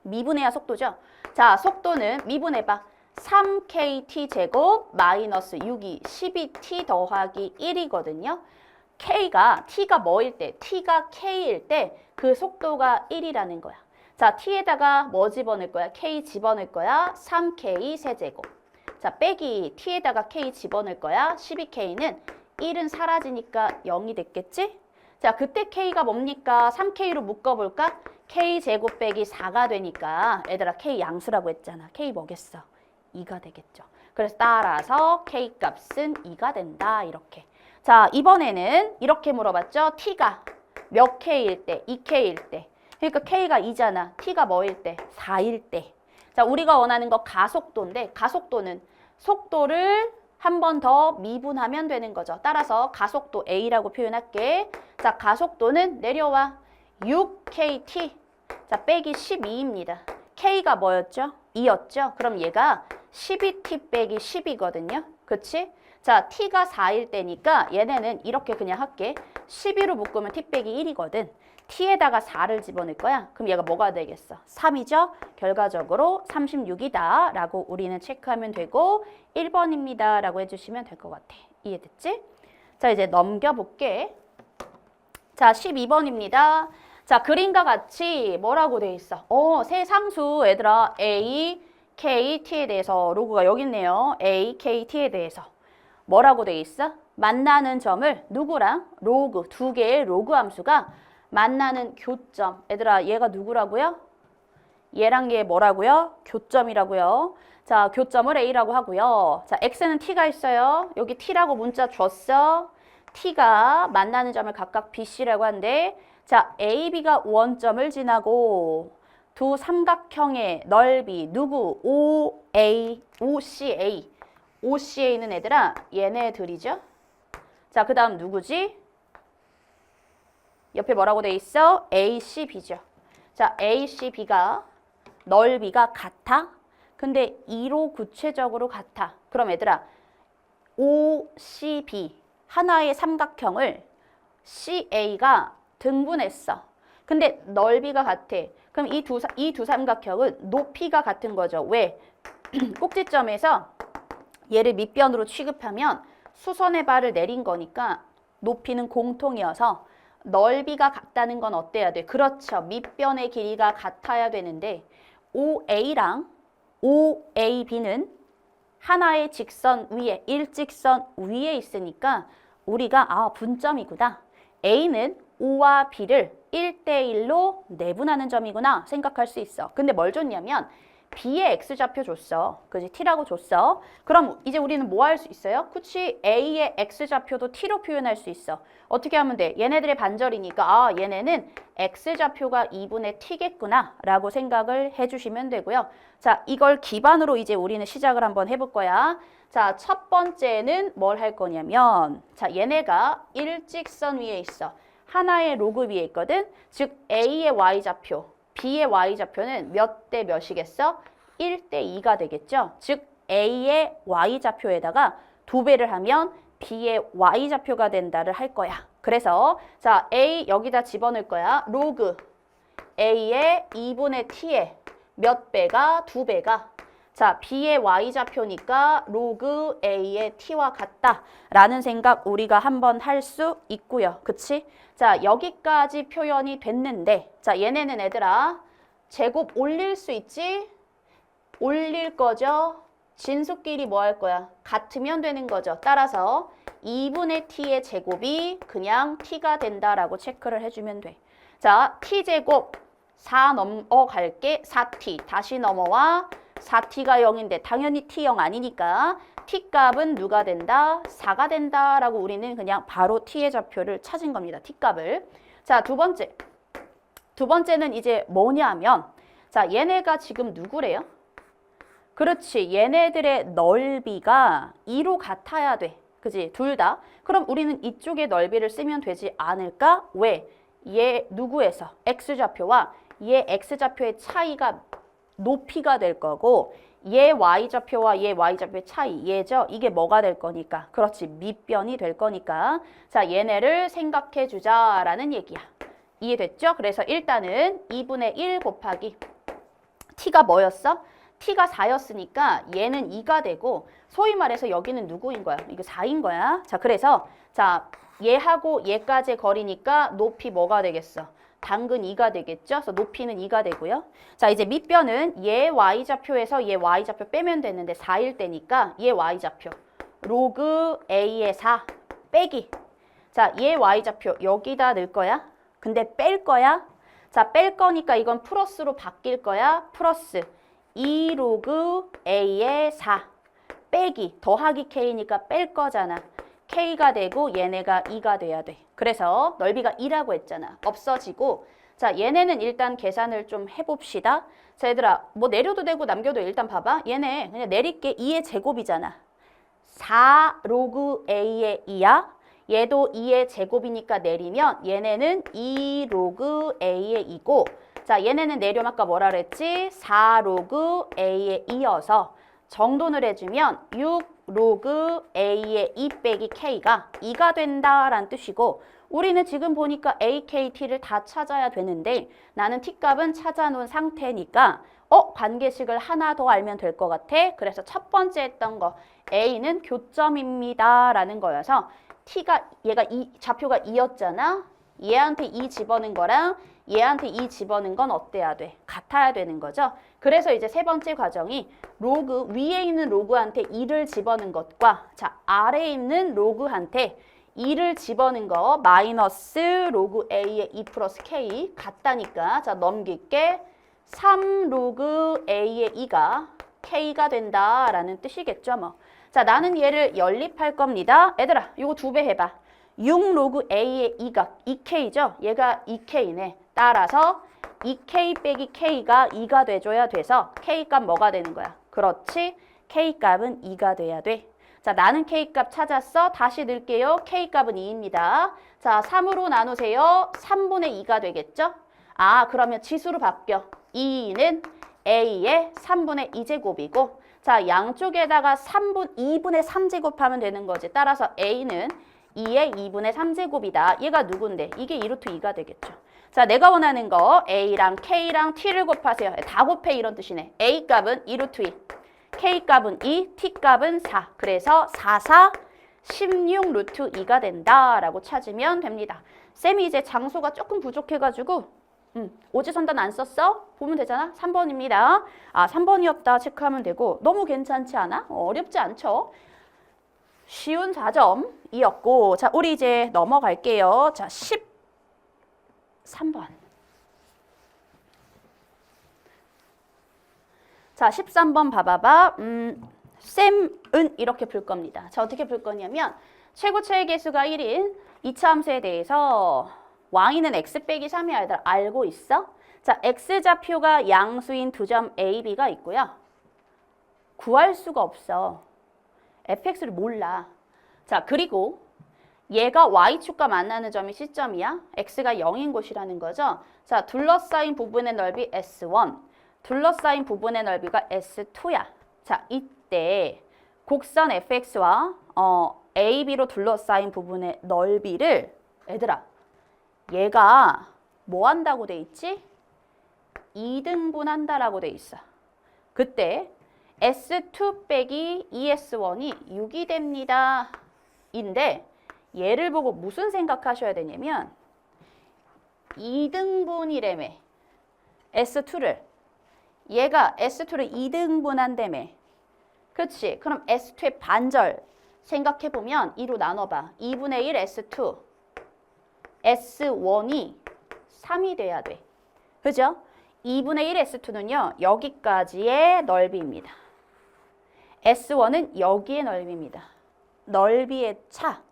미분해야 속도죠. 자, 속도는 미분해봐. 3KT 제곱 마이너스 6이 12T 더하기 1이거든요. K가 T가 뭐일 때? T가 K일 때 그 속도가 1이라는 거야. 자, t에다가 뭐 집어넣을 거야? k 집어넣을 거야. 3k 세제곱. 자, 빼기 t에다가 k 집어넣을 거야. 12k는 1은 사라지니까 0이 됐겠지? 자, 그때 k가 뭡니까? 3k로 묶어볼까? k 제곱 빼기 4가 되니까 얘들아 k 양수라고 했잖아. k 뭐겠어? 2가 되겠죠. 그래서 따라서 k 값은 2가 된다. 이렇게. 자, 이번에는 이렇게 물어봤죠? t가 몇 k일 때? 2k일 때. 그러니까 K가 2잖아. T가 뭐일 때? 4일 때. 자, 우리가 원하는 거 가속도인데 가속도는 속도를 한 번 더 미분하면 되는 거죠. 따라서 가속도 A라고 표현할게. 자, 가속도는 내려와. 6KT. 자, 빼기 12입니다. K가 뭐였죠? 2였죠? 그럼 얘가 12T 빼기 10이거든요. 그치? 자, T가 4일 때니까 얘네는 이렇게 그냥 할게. 12로 묶으면 T 빼기 1이거든. t에다가 4를 집어넣을 거야. 그럼 얘가 뭐가 되겠어? 3이죠? 결과적으로 36이다 라고 우리는 체크하면 되고 1번입니다 라고 해주시면 될 것 같아. 이해됐지? 자, 이제 넘겨볼게. 자, 12번입니다. 자, 그림과 같이 뭐라고 돼 있어? 세 상수 얘들아 A, K, T에 대해서 로그가 여기 있네요. A, K, T에 대해서 뭐라고 돼 있어? 만나는 점을 누구랑? 로그, 두 개의 로그 함수가 만나는 교점. 얘들아 얘가 누구라고요? 얘랑 얘 뭐라고요? 교점이라고요. 자, 교점을 A라고 하고요. 자, X는 T가 있어요. 여기 T라고 문자 줬어. T가 만나는 점을 각각 BC라고 하는데 자, AB가 원점을 지나고 두 삼각형의 넓이 누구? OA, OCA. OCA는 얘들아 얘네들이죠. 자, 그 다음 누구지? 옆에 뭐라고 돼 있어? ACB죠. 자, ACB가 넓이가 같아? 근데 2로 구체적으로 같아. 그럼 얘들아, OCB 하나의 삼각형을 CA가 등분했어. 근데 넓이가 같아. 그럼 이 두 삼각형은 높이가 같은 거죠. 왜? 꼭지점에서 얘를 밑변으로 취급하면 수선의 발을 내린 거니까 높이는 공통이어서 넓이가 같다는 건 어때야 돼? 그렇죠. 밑변의 길이가 같아야 되는데 OA랑 OAB는 하나의 직선 위에, 일직선 위에 있으니까 우리가 분점이구나. A는 O와 B를 1대1로 내분하는 점이구나 생각할 수 있어. 근데 뭘 줬냐면 B의 X좌표 줬어. 그지? T라고 줬어. 그럼 이제 우리는 뭐 할 수 있어요? 그치? A의 X좌표도 T로 표현할 수 있어. 어떻게 하면 돼? 얘네들의 반절이니까 아 얘네는 X좌표가 2분의 T겠구나 라고 생각을 해주시면 되고요. 자, 이걸 기반으로 이제 우리는 시작을 한번 해볼 거야. 자, 첫 번째는 뭘 할 거냐면 자, 얘네가 일직선 위에 있어. 하나의 로그 위에 있거든. 즉 A의 Y좌표, B의 Y좌표는 몇 대 몇이겠어? 1대 2가 되겠죠. 즉 A의 Y좌표에다가 2배를 하면 B의 Y좌표가 된다를 할 거야. 그래서 자 A 여기다 집어넣을 거야. 로그 A의 2분의 T의 몇 배가? 2배가. 자, B의 Y좌표니까 로그 A의 T와 같다 라는 생각 우리가 한번 할 수 있고요. 그치? 자, 여기까지 표현이 됐는데 자, 얘네는 얘들아 제곱 올릴 수 있지? 올릴 거죠? 진수끼리 뭐 할 거야? 같으면 되는 거죠. 따라서 2분의 T의 제곱이 그냥 T가 된다라고 체크를 해주면 돼. 자, T제곱 4 넘어갈게. 4T. 다시 넘어와. 4T가 0인데 당연히 T 0 아니니까 T값은 누가 된다? 4가 된다라고 우리는 그냥 바로 T의 좌표를 찾은 겁니다. T값을. 자, 두 번째. 두 번째는 이제 뭐냐면 자, 얘네가 지금 누구래요? 그렇지. 얘네들의 넓이가 2로 같아야 돼. 그지? 둘 다. 그럼 우리는 이쪽의 넓이를 쓰면 되지 않을까? 왜? 얘 누구에서? X좌표와 얘 X좌표의 차이가 높이가 될 거고 얘 Y좌표와 얘 Y좌표의 차이, 얘죠? 이게 뭐가 될 거니까? 그렇지. 밑변이 될 거니까. 자, 얘네를 생각해 주자라는 얘기야. 이해됐죠? 그래서 일단은 2분의 1 곱하기 T가 뭐였어? T가 4였으니까 얘는 2가 되고 소위 말해서 여기는 누구인 거야? 이거 4인 거야. 자, 그래서 자 얘하고 얘까지의 거리니까 높이 뭐가 되겠어? 당근 2가 되겠죠? 그래서 높이는 2가 되고요. 자, 이제 밑변은 얘 Y좌표에서 얘 Y좌표 빼면 되는데 4일 때니까 얘 Y좌표 로그 A의 4 빼기. 자, 얘 Y좌표 여기다 넣을 거야. 근데 뺄 거야. 자, 뺄 거니까 이건 플러스로 바뀔 거야. 플러스 2 로그 A의 4 빼기 더하기 K니까 뺄 거잖아. K가 되고 얘네가 2가 돼야 돼. 그래서 넓이가 2라고 했잖아. 없어지고 자 얘네는 일단 계산을 좀 해봅시다. 자 얘들아 뭐 내려도 되고 남겨도 일단 봐봐. 얘네 그냥 내릴게. 2의 제곱이잖아. 4 로그 A의 2야. 얘도 2의 제곱이니까 내리면 얘네는 2 로그 A의 2고 자 얘네는 내려면 아까 뭐라 그랬지? 4 로그 A의 2여서 정돈을 해주면 6 로그 A의 2 빼기 K가 2가 된다라는 뜻이고 우리는 지금 보니까 A, K, T를 다 찾아야 되는데 나는 T값은 찾아놓은 상태니까 관계식을 하나 더 알면 될 것 같아. 그래서 첫 번째 했던 거 A는 교점입니다 라는 거여서 T가 얘가 좌표가 2였잖아. 얘한테 2 집어넣은 거랑 얘한테 2 집어넣은 건 어때야 돼? 같아야 되는 거죠. 그래서 이제 세 번째 과정이 로그 위에 있는 로그한테 2를 집어넣은 것과 자 아래에 있는 로그한테 2를 집어넣은 거 마이너스 로그 A의 2 플러스 K 같다니까 자 넘길게 3 로그 A의 2가 K가 된다라는 뜻이겠죠 뭐. 자 나는 얘를 연립할 겁니다. 얘들아 이거 2배 해봐. 6 로그 A의 2가 2K죠? 얘가 2K네. 따라서 2K 빼기 K가 2가 돼줘야 돼서 K값 뭐가 되는 거야? 그렇지. K값은 2가 돼야 돼. 자, 나는 K값 찾았어. 다시 넣을게요. K값은 2입니다. 자, 3으로 나누세요. 3분의 2가 되겠죠? 아, 그러면 지수로 바뀌어. 2는 A의 3분의 2제곱이고 자, 양쪽에다가 2분의 3제곱하면 되는 거지. 따라서 A는 2의 2분의 3제곱이다. 얘가 누군데? 이게 2루트 2가 되겠죠. 자, 내가 원하는 거 A랑 K랑 T를 곱하세요. 다 곱해 이런 뜻이네. A값은 2루트 2, K값은 2, T값은 4. 그래서 4, 4, 16 루트 2가 된다라고 찾으면 됩니다. 쌤이 이제 장소가 조금 부족해가지고 오지선단 안 썼어? 보면 되잖아. 3번입니다. 아, 3번이었다 체크하면 되고 너무 괜찮지 않아? 어렵지 않죠? 쉬운 4점이었고 자, 우리 이제 넘어갈게요. 자, 13번. 자, 13번 봐봐봐. 쌤은 이렇게 풀 겁니다. 자, 어떻게 풀 거냐면 최고차의 개수가 1인 2차 함수에 대해서 y는 x 빼기 3이 아니라 알고 있어? 자, x좌표가 양수인 두 점 a, b가 있고요. 구할 수가 없어. fx를 몰라. 자, 그리고 얘가 y축과 만나는 점이 C점이야. x가 0인 곳이라는 거죠. 자, 둘러싸인 부분의 넓이 S1, 둘러싸인 부분의 넓이가 S2야. 자, 이때 곡선 fx와 AB로 둘러싸인 부분의 넓이를 얘들아, 얘가 뭐 한다고 돼 있지? 2등분한다라고 돼 있어. 그때 S2 빼기 2S1이 6이 됩니다. 인데 얘를 보고 무슨 생각하셔야 되냐면 2등분이래매. S2를. 얘가 S2를 2등분한다며. 그렇지. 그럼 S2의 반절 생각해보면 2로 나눠봐. 2분의 1 S2. S1이 3이 돼야 돼. 그죠? 2분의 1 S2는요. 여기까지의 넓이입니다. S1은 여기의 넓이입니다. 넓이의 차.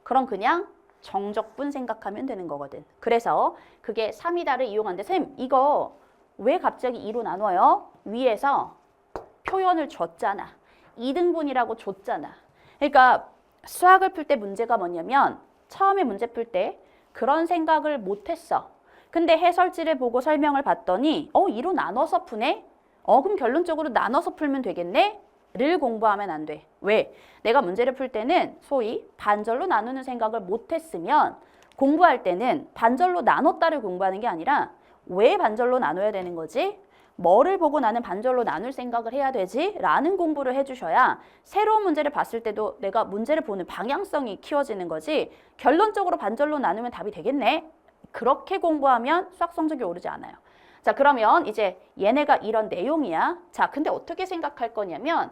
그럼 그냥 정적분 생각하면 되는 거거든. 그래서 그게 3이다를 이용하는데 쌤 이거 왜 갑자기 2로 나눠요? 위에서 표현을 줬잖아. 2등분이라고 줬잖아. 그러니까 수학을 풀 때 문제가 뭐냐면 처음에 문제 풀 때 그런 생각을 못했어. 근데 해설지를 보고 설명을 봤더니 2로 나눠서 푸네? 그럼 결론적으로 나눠서 풀면 되겠네? 를 공부하면 안 돼. 왜? 내가 문제를 풀 때는 소위 반절로 나누는 생각을 못했으면 공부할 때는 반절로 나눴다를 공부하는 게 아니라 왜 반절로 나눠야 되는 거지? 뭐를 보고 나는 반절로 나눌 생각을 해야 되지? 라는 공부를 해주셔야 새로운 문제를 봤을 때도 내가 문제를 보는 방향성이 키워지는 거지 결론적으로 반절로 나누면 답이 되겠네? 그렇게 공부하면 수학 성적이 오르지 않아요. 자, 그러면 이제 얘네가 이런 내용이야. 자, 근데 어떻게 생각할 거냐면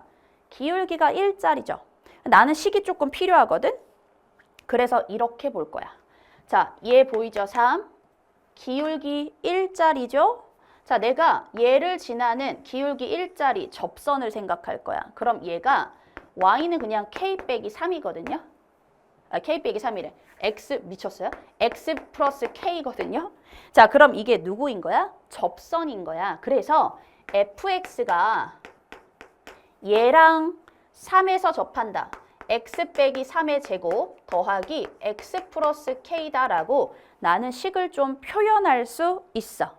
기울기가 1짜리죠. 나는 식이 조금 필요하거든? 그래서 이렇게 볼 거야. 자, 얘 보이죠? 3. 기울기 1짜리죠? 자, 내가 얘를 지나는 기울기 1짜리 접선을 생각할 거야. 그럼 얘가 y는 그냥 k 빼기 3이거든요. k 빼기 3이래. x 미쳤어요? x 플러스 k거든요. 자, 그럼 이게 누구인 거야? 접선인 거야. 그래서 fx가 얘랑 3에서 접한다. x 빼기 3의 제곱 더하기 x 플러스 k다라고 나는 식을 좀 표현할 수 있어.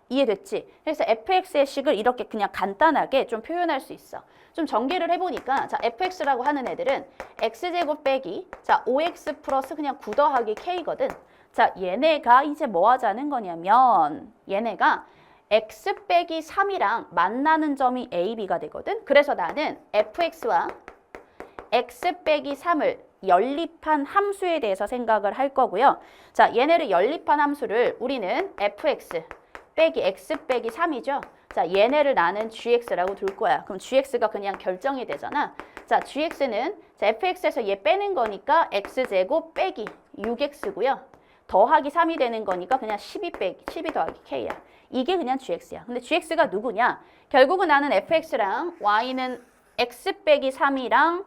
이해됐지? 그래서 fx의 식을 이렇게 그냥 간단하게 좀 표현할 수 있어. 좀 전개를 해보니까 자 fx라고 하는 애들은 x제곱 빼기 자 5x 플러스 그냥 9 더하기 k거든. 자 얘네가 이제 뭐 하자는 거냐면 얘네가 x 빼기 3이랑 만나는 점이 a, b가 되거든. 그래서 나는 fx와 x 빼기 3을 연립한 함수에 대해서 생각을 할 거고요. 자 얘네를 연립한 함수를 우리는 fx 빼기 x 빼기 3이죠. 자, 얘네를 나는 gx라고 둘 거야. 그럼 gx가 그냥 결정이 되잖아. 자, gx는 자, fx에서 얘 빼는 거니까 x제곱 빼기 6x고요. 더하기 3이 되는 거니까 그냥 12 더하기 k야. 이게 그냥 gx야. 근데 gx가 누구냐? 결국은 나는 fx랑 y는 x 빼기 3이랑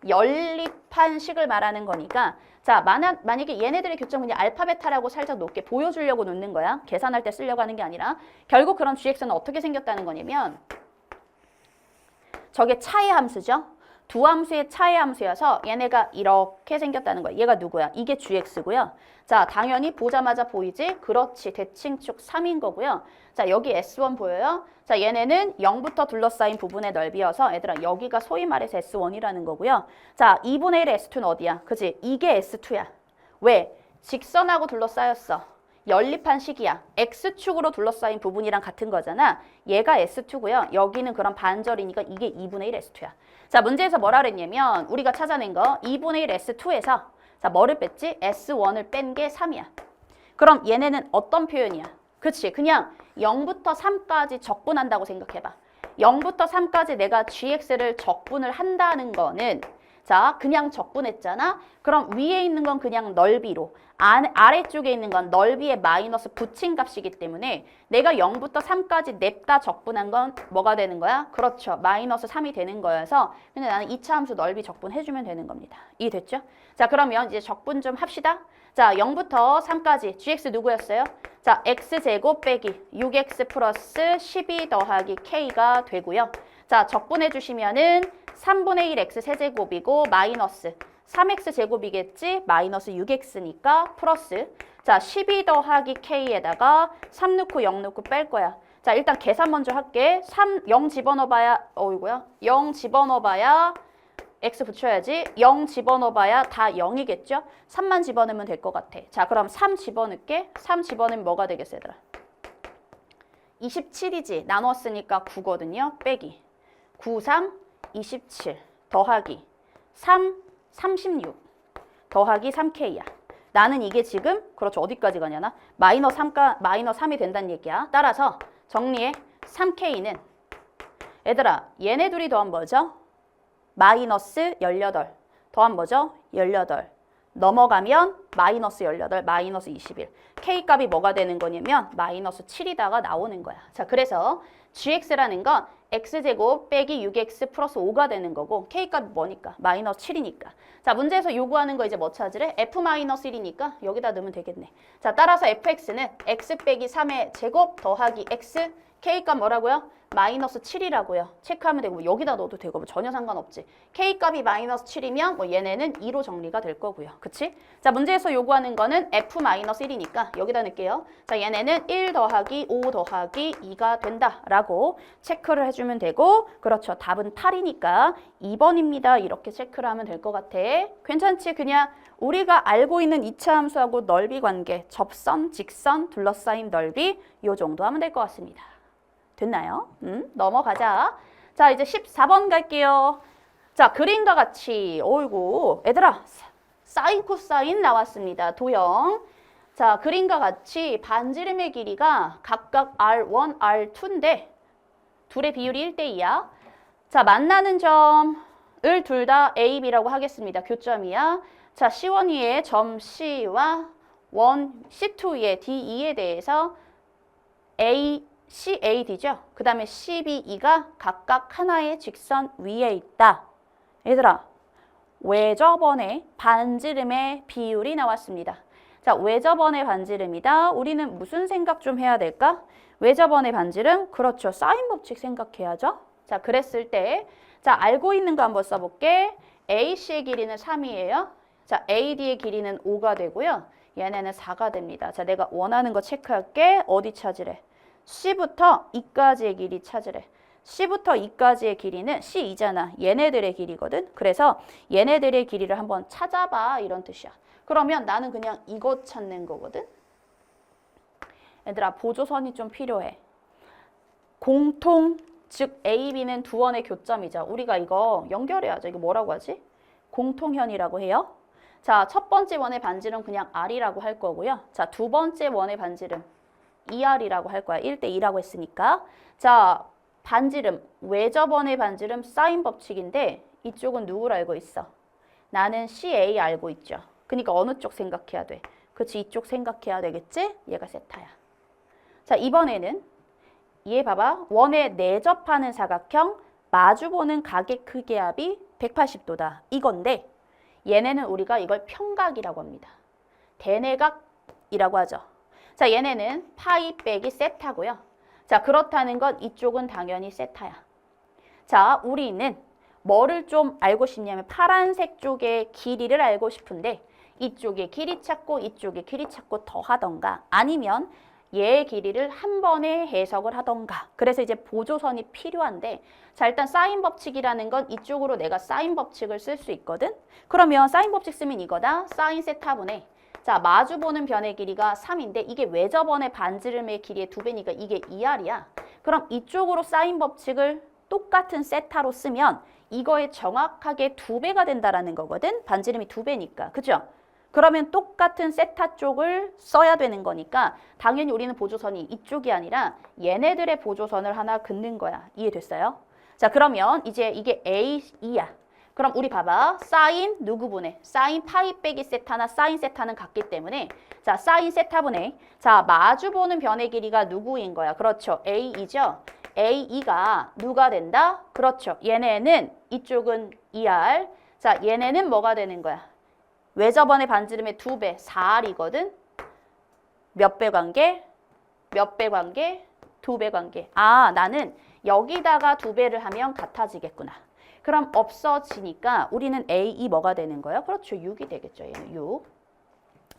연립한 식을 말하는 거니까 자 만약에 얘네들의 교점 그냥 알파 베타라고 살짝 높게 보여주려고 놓는 거야. 계산할 때 쓰려고 하는 게 아니라 결국 그럼 gx는 어떻게 생겼다는 거냐면 저게 차의 함수죠. 두 함수의 차의 함수여서 얘네가 이렇게 생겼다는 거야. 얘가 누구야? 이게 gx고요. 자 당연히 보자마자 보이지? 그렇지. 대칭축 3인 거고요. 자 여기 S1 보여요? 자 얘네는 0부터 둘러싸인 부분의 넓이여서 얘들아 여기가 소위 말해서 S1이라는 거고요. 자 2분의 1의 S2는 어디야? 그치? 이게 S2야. 왜? 직선하고 둘러싸였어. 연립한 식이야. X축으로 둘러싸인 부분이랑 같은 거잖아. 얘가 S2고요. 여기는 그럼 반절이니까 이게 2분의 1 S2야. 자 문제에서 뭐라 그랬냐면 우리가 찾아낸 거 2분의 1 S2에서 자 뭐를 뺐지? S1을 뺀 게 3이야. 그럼 얘네는 어떤 표현이야? 그치? 그냥 0부터 3까지 적분한다고 생각해봐. 0부터 3까지 내가 gx를 적분을 한다는 거는 자, 그냥 적분했잖아. 그럼 위에 있는 건 그냥 넓이로, 아래쪽에 있는 건 넓이에 마이너스 붙인 값이기 때문에 내가 0부터 3까지 냅다 적분한 건 뭐가 되는 거야? 그렇죠. 마이너스 3이 되는 거여서 근데 나는 2차 함수 넓이 적분해주면 되는 겁니다. 이해됐죠? 자, 그러면 이제 적분 좀 합시다. 자, 0부터 3까지 gx 누구였어요? 자, x제곱 빼기 6x 플러스 12 더하기 k가 되고요. 자, 적분해 주시면은 3분의 1 x 세제곱이고 마이너스 3x 제곱이겠지? 마이너스 6x니까 플러스 자, 12 더하기 k에다가 3 넣고 0 넣고 뺄 거야. 자, 일단 계산 먼저 할게. 0 집어넣어봐야 어이구야. 0 집어넣어봐야 x 붙여야지. 0 집어넣어봐야 다 0이겠죠? 3만 집어넣으면 될 것 같아. 자, 그럼 3 집어넣을게. 3 집어넣으면 뭐가 되겠어, 얘들아? 27이지. 나눴으니까 9거든요. 빼기. 9, 3, 27. 더하기. 3, 36. 더하기 3k야. 나는 이게 지금, 그렇죠. 어디까지 가냐나? 마이너스 3이 된다는 얘기야. 따라서 정리해. 3k는, 얘들아, 얘네 둘이 더한 뭐죠? 마이너스 18 더한 뭐죠? 18 넘어가면 마이너스 18, 마이너스 21 K값이 뭐가 되는 거냐면 마이너스 7이다가 나오는 거야. 자, 그래서 GX라는 건 X제곱 빼기 6X 플러스 5가 되는 거고 K값이 뭐니까? 마이너스 7이니까. 자, 문제에서 요구하는 거 이제 뭐 찾으래? F-1이니까 여기다 넣으면 되겠네. 자, 따라서 FX는 X 빼기 3의 제곱 더하기 X K값 뭐라고요? 마이너스 7이라고요. 체크하면 되고 뭐 여기다 넣어도 되고 뭐 전혀 상관없지. K값이 마이너스 7이면 뭐 얘네는 2로 정리가 될 거고요. 그치? 자, 문제에서 요구하는 거는 F-1이니까 여기다 넣을게요. 자, 얘네는 1 더하기 5 더하기 2가 된다라고 체크를 해주면 되고 그렇죠. 답은 8이니까 2번입니다. 이렇게 체크를 하면 될 것 같아. 괜찮지? 그냥 우리가 알고 있는 2차 함수하고 넓이 관계, 접선, 직선, 둘러싸임 넓이 요 정도 하면 될 것 같습니다. 됐나요? 넘어가자. 자, 이제 14번 갈게요. 자, 그림과 같이 어이구 얘들아 사인 코사인 나왔습니다. 도형. 자, 그림과 같이 반지름의 길이가 각각 R1, R2인데 둘의 비율이 1대2야. 자, 만나는 점을 둘 다 A, B라고 하겠습니다. 교점이야. 자, C1 위에 점 C와 1, C2 위에 D2에 대해서 A, CAD죠. 그 다음에 CBE가 각각 하나의 직선 위에 있다. 얘들아, 외접원의 반지름의 비율이 나왔습니다. 자, 외접원의 반지름이다. 우리는 무슨 생각 좀 해야 될까? 외접원의 반지름? 그렇죠. 사인 법칙 생각해야죠. 자, 그랬을 때, 자, 알고 있는 거 한번 써볼게. AC의 길이는 3이에요. 자, AD의 길이는 5가 되고요. 얘네는 4가 됩니다. 자, 내가 원하는 거 체크할게. 어디 찾으래? C부터 E까지의 길이 찾으래. C부터 E까지의 길이는 C2잖아. 얘네들의 길이거든. 그래서 얘네들의 길이를 한번 찾아봐. 이런 뜻이야. 그러면 나는 그냥 이거 찾는 거거든. 얘들아, 보조선이 좀 필요해. 공통, 즉 A, B는 두 원의 교점이죠. 우리가 이거 연결해야죠. 이거 뭐라고 하지? 공통현이라고 해요. 자, 첫 번째 원의 반지름 그냥 R이라고 할 거고요. 자, 두 번째 원의 반지름 2R이라고 할 거야. 1대2라고 했으니까. 자, 반지름, 외접원의 반지름 사인 법칙인데 이쪽은 누구를 알고 있어? 나는 CA 알고 있죠. 그러니까 어느 쪽 생각해야 돼? 그치, 이쪽 생각해야 되겠지? 얘가 세타야. 자, 이번에는 얘 봐봐. 원에 내접하는 사각형, 마주보는 각의 크기 합이 180도다. 이건데 얘네는 우리가 이걸 평각이라고 합니다. 대내각이라고 하죠. 자, 얘네는 파이 빼기 세타고요. 자, 그렇다는 건 이쪽은 당연히 세타야. 자, 우리는 뭐를 좀 알고 싶냐면 파란색 쪽의 길이를 알고 싶은데 이쪽의 길이 찾고 이쪽의 길이 찾고 더하던가 아니면 얘의 길이를 한 번에 해석을 하던가. 그래서 이제 보조선이 필요한데 자, 일단 사인 법칙이라는 건 이쪽으로 내가 사인 법칙을 쓸 수 있거든. 그러면 사인 법칙 쓰면 이거다. 사인 세타분의 자, 마주보는 변의 길이가 3인데 이게 외접원의 반지름의 길이의 2배니까 이게 2R이야. 그럼 이쪽으로 사인 법칙을 똑같은 세타로 쓰면 이거에 정확하게 2배가 된다라는 거거든. 반지름이 2배니까. 그죠? 그러면 똑같은 세타 쪽을 써야 되는 거니까 당연히 우리는 보조선이 이쪽이 아니라 얘네들의 보조선을 하나 긋는 거야. 이해됐어요? 자, 그러면 이제 이게 A, E야. 그럼 우리 봐봐. 사인 누구분의? 사인 파이 빼기 세타나 사인 세타는 같기 때문에 자, 사인 세타분의 자, 마주보는 변의 길이가 누구인 거야? 그렇죠. A이죠. A2가 누가 된다? 그렇죠. 얘네는 이쪽은 2R. 자, 얘네는 뭐가 되는 거야? 왜 저번에 반지름의 2배, 4R이거든? 몇 배 관계? 몇 배 관계? 2배 관계. 아, 나는 여기다가 2배를 하면 같아지겠구나. 그럼 없어지니까 우리는 A2 뭐가 되는 거예요? 그렇죠. 6이 되겠죠. 얘는 6.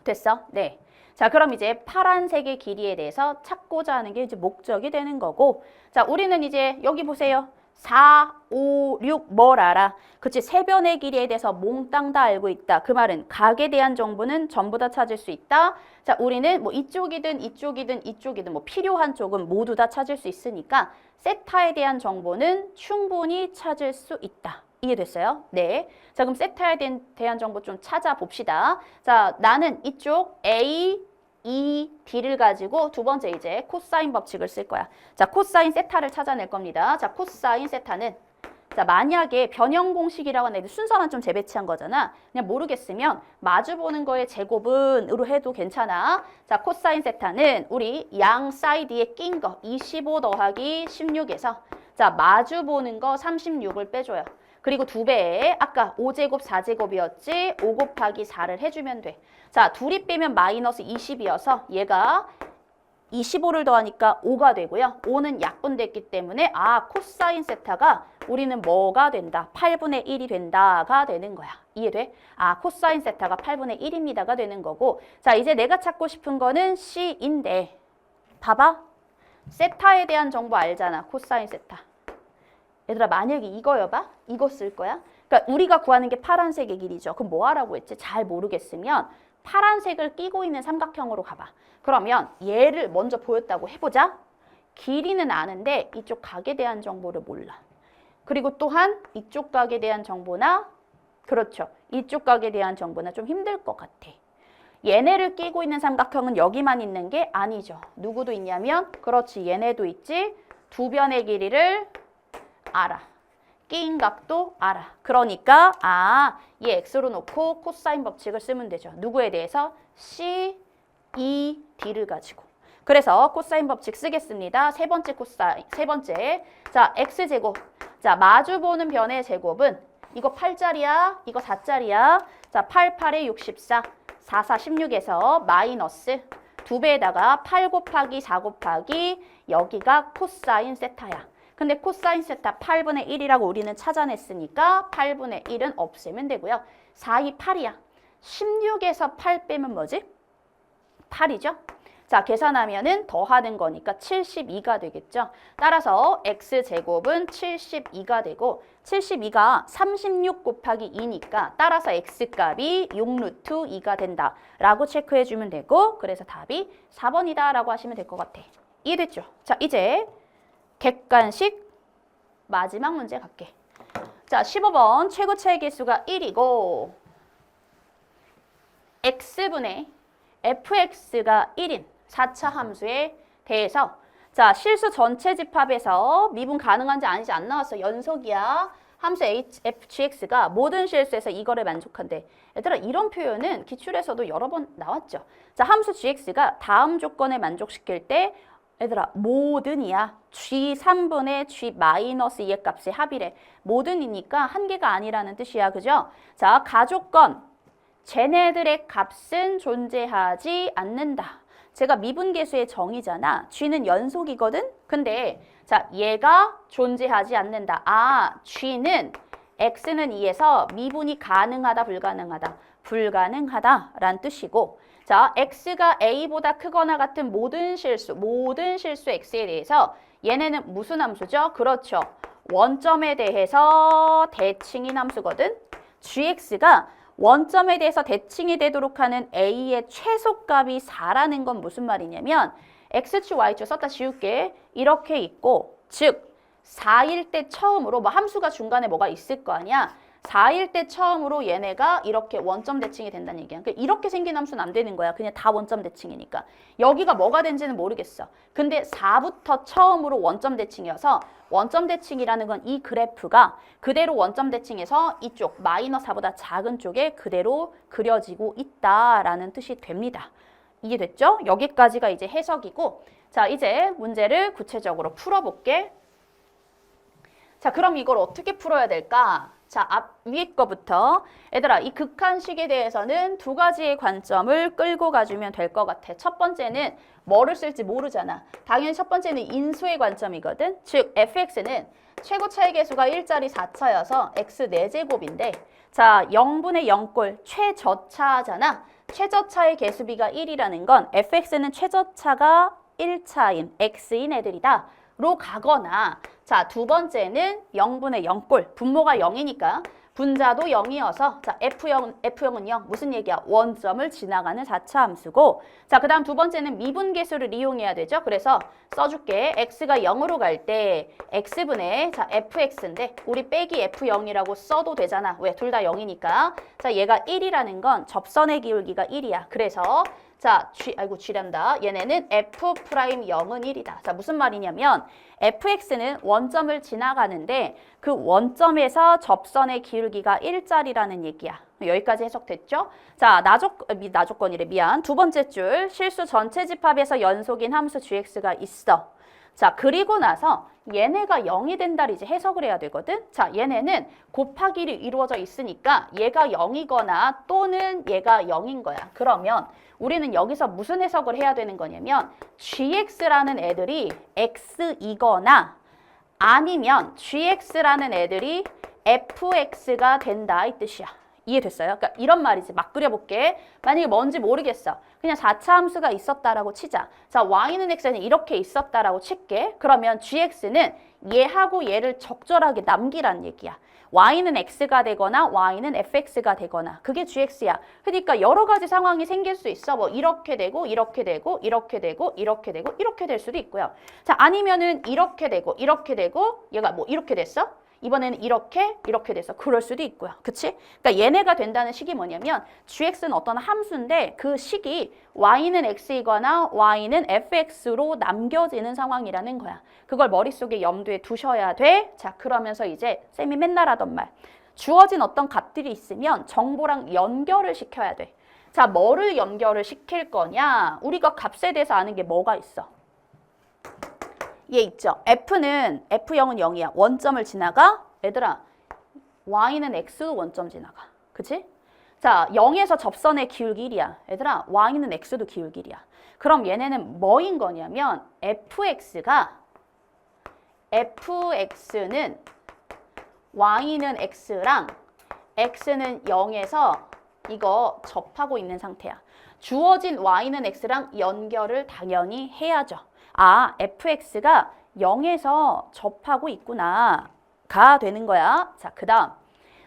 됐어? 네. 자, 그럼 이제 파란색의 길이에 대해서 찾고자 하는 게 이제 목적이 되는 거고. 자, 우리는 이제 여기 보세요. 4, 5, 6 뭘 알아? 그치, 세변의 길이에 대해서 몽땅 다 알고 있다. 그 말은 각에 대한 정보는 전부 다 찾을 수 있다. 자, 우리는 뭐 이쪽이든 이쪽이든 이쪽이든 뭐 필요한 쪽은 모두 다 찾을 수 있으니까 세타에 대한 정보는 충분히 찾을 수 있다. 이해됐어요? 네. 자, 그럼 세타에 대한 정보 좀 찾아봅시다. 자, 나는 이쪽 A, E, D를 가지고 두 번째 이제 코사인 법칙을 쓸 거야. 자, 코사인 세타를 찾아낼 겁니다. 자, 코사인 세타는 자, 만약에 변형 공식이라고 하는 순서만 좀 재배치한 거잖아. 그냥 모르겠으면 마주보는 거의 제곱은으로 해도 괜찮아. 자, 코사인 세타는 우리 양 사이드에 낀 거 25 더하기 16에서 자, 마주보는 거 36을 빼줘요. 그리고 2배에 아까 5제곱 4제곱이었지 5 곱하기 4를 해주면 돼. 자, 둘이 빼면 마이너스 20이어서 얘가 25를 더하니까 5가 되고요. 5는 약분됐기 때문에 아, 코사인 세타가 우리는 뭐가 된다? 8분의 1이 된다가 되는 거야. 이해돼? 아, 코사인 세타가 8분의 1입니다가 되는 거고. 자, 이제 내가 찾고 싶은 거는 C인데 봐봐. 세타에 대한 정보 알잖아. 코사인 세타. 얘들아, 만약에 이거여봐? 이거 쓸 거야? 그러니까 우리가 구하는 게 파란색의 길이죠. 그럼 뭐 하라고 했지? 잘 모르겠으면 파란색을 끼고 있는 삼각형으로 가봐. 그러면 얘를 먼저 보였다고 해보자. 길이는 아는데 이쪽 각에 대한 정보를 몰라. 그리고 또한 이쪽 각에 대한 정보나 그렇죠. 이쪽 각에 대한 정보나 좀 힘들 것 같아. 얘네를 끼고 있는 삼각형은 여기만 있는 게 아니죠. 누구도 있냐면 그렇지, 얘네도 있지. 두 변의 길이를 알아. 끼인 각도 알아. 그러니까 아, 얘 x로 놓고 코사인 법칙을 쓰면 되죠. 누구에 대해서? C, E, D를 가지고. 그래서 코사인 법칙 쓰겠습니다. 세 번째 코사인, 세 번째. 자, x제곱. 자, 마주보는 변의 제곱은 이거 8짜리야, 이거 4짜리야. 자, 8, 8에 64, 4, 4, 16에서 마이너스 2배에다가 8 곱하기 4 곱하기 여기가 코사인 세타야. 근데 코사인 세타 8분의 1이라고 우리는 찾아냈으니까 8분의 1은 없애면 되고요. 4, 2, 8이야. 16에서 8 빼면 뭐지? 8이죠? 자, 계산하면은 더하는 거니까 72가 되겠죠? 따라서 x제곱은 72가 되고 72가 36 곱하기 2니까 따라서 x값이 6루트 2가 된다 라고 체크해주면 되고 그래서 답이 4번이다 라고 하시면 될 것 같아. 이해됐죠? 자, 이제 객관식 마지막 문제 갈게. 자, 15번 최고차의 개수가 1이고 x분의 fx가 1인 4차 함수에 대해서 자, 실수 전체 집합에서 미분 가능한지 아닌지 안 나왔어. 연속이야. 함수 fgx가 모든 실수에서 이거를 만족한대. 얘들아, 이런 표현은 기출에서도 여러 번 나왔죠. 자, 함수 gx가 다음 조건을 만족시킬 때 얘들아, 모든이야. g3분의 g-2의 값의 합이래. 모든이니까 한 개가 아니라는 뜻이야. 그죠? 자, 가조건. 쟤네들의 값은 존재하지 않는다. 제가 미분계수의 정의잖아. g는 연속이거든? 근데 자, 얘가 존재하지 않는다. 아, g는 x는 2에서 미분이 가능하다, 불가능하다? 불가능하다라는 뜻이고 자, x가 a보다 크거나 같은 모든 실수 x에 대해서 얘네는 무슨 함수죠? 그렇죠. 원점에 대해서 대칭인 함수거든. gx가 원점에 대해서 대칭이 되도록 하는 a의 최소값이 4라는 건 무슨 말이냐면 x축, y축 썼다 지울게. 이렇게 있고 즉 4일 때 처음으로 뭐 함수가 중간에 뭐가 있을 거 아니야. 4일 때 처음으로 얘네가 이렇게 원점 대칭이 된다는 얘기야. 그러니까 이렇게 생긴 함수는 안 되는 거야. 그냥 다 원점 대칭이니까. 여기가 뭐가 된지는 모르겠어. 근데 4부터 처음으로 원점 대칭이어서 원점 대칭이라는 건 이 그래프가 그대로 원점 대칭에서 이쪽 마이너스 4보다 작은 쪽에 그대로 그려지고 있다라는 뜻이 됩니다. 이해됐죠? 여기까지가 이제 해석이고, 자, 이제 문제를 구체적으로 풀어볼게. 자, 그럼 이걸 어떻게 풀어야 될까? 자, 위에 거부터. 얘들아, 이 극한식에 대해서는 두 가지의 관점을 끌고 가주면 될 것 같아. 첫 번째는 뭐를 쓸지 모르잖아. 당연히 첫 번째는 인수의 관점이거든. 즉, fx는 최고 차의 계수가 1짜리 4차여서 x 4제곱인데, 자, 0분의 0꼴 최저차잖아. 최저차의 계수비가 1이라는 건 fx는 최저차가 1차인 x인 애들이다 로 가거나, 자, 두 번째는 0분의 0꼴, 분모가 0이니까 분자도 0이어서, 자, F0은 0, 무슨 얘기야? 원점을 지나가는 4차 함수고, 자, 그 다음 두 번째는 미분계수를 이용해야 되죠. 그래서 써줄게. x가 0으로 갈 때 x분의, 자, fx인데 우리 빼기 f0이라고 써도 되잖아. 왜? 둘 다 0이니까. 자, 얘가 1이라는 건 접선의 기울기가 1이야. 그래서 자, G란다. 얘네는 F'0은 1이다. 자, 무슨 말이냐면 fx는 원점을 지나가는데 그 원점에서 접선의 기울기가 1짜리라는 얘기야. 여기까지 해석됐죠? 자, 나조건이래. 미안. 두 번째 줄, 실수 전체 집합에서 연속인 함수 gx가 있어. 자, 그리고 나서 얘네가 0이 된다를 이제 해석을 해야 되거든. 자, 얘네는 곱하기로 이루어져 있으니까 얘가 0이거나 또는 얘가 0인 거야. 그러면 우리는 여기서 무슨 해석을 해야 되는 거냐면 gx라는 애들이 x이거나 아니면 gx라는 애들이 fx가 된다 이 뜻이야. 이해됐어요? 그러니까 이런 말이지. 막 그려볼게. 만약에 뭔지 모르겠어. 그냥 4차 함수가 있었다라고 치자. 자, y는 x는 이렇게 있었다라고 칠게. 그러면 gx는 얘하고 얘를 적절하게 남기란 얘기야. y는 x가 되거나 y는 fx가 되거나 그게 gx야. 그러니까 여러 가지 상황이 생길 수 있어. 뭐 이렇게 되고 이렇게 되고 이렇게 되고 이렇게 되고 이렇게 될 수도 있고요. 자, 아니면은 이렇게 되고 이렇게 되고 얘가 뭐 이렇게 됐어? 이번에는 이렇게 돼서 그럴 수도 있고요. 그치? 그러니까 얘네가 된다는 식이 뭐냐면 gx는 어떤 함수인데 그 식이 y는 x이거나 y는 fx로 남겨지는 상황이라는 거야. 그걸 머릿속에 염두에 두셔야 돼. 자, 그러면서 이제 쌤이 맨날 하던 말. 주어진 어떤 값들이 있으면 정보랑 연결을 시켜야 돼. 자, 뭐를 연결을 시킬 거냐? 우리가 값에 대해서 아는 게 뭐가 있어? 얘 있죠. F는 F0은 0이야. 원점을 지나가. 얘들아, Y는 X도 원점 지나가. 그치? 자, 0에서 접선의 기울기 1이야. 얘들아, Y는 X도 기울기 1이야. 그럼 얘네는 뭐인 거냐면 FX는 Y는 X랑 X는 0에서 이거 접하고 있는 상태야. 주어진 Y는 X랑 연결을 당연히 해야죠. 아, fx가 0에서 접하고 있구나 가 되는 거야. 자, 그 다음.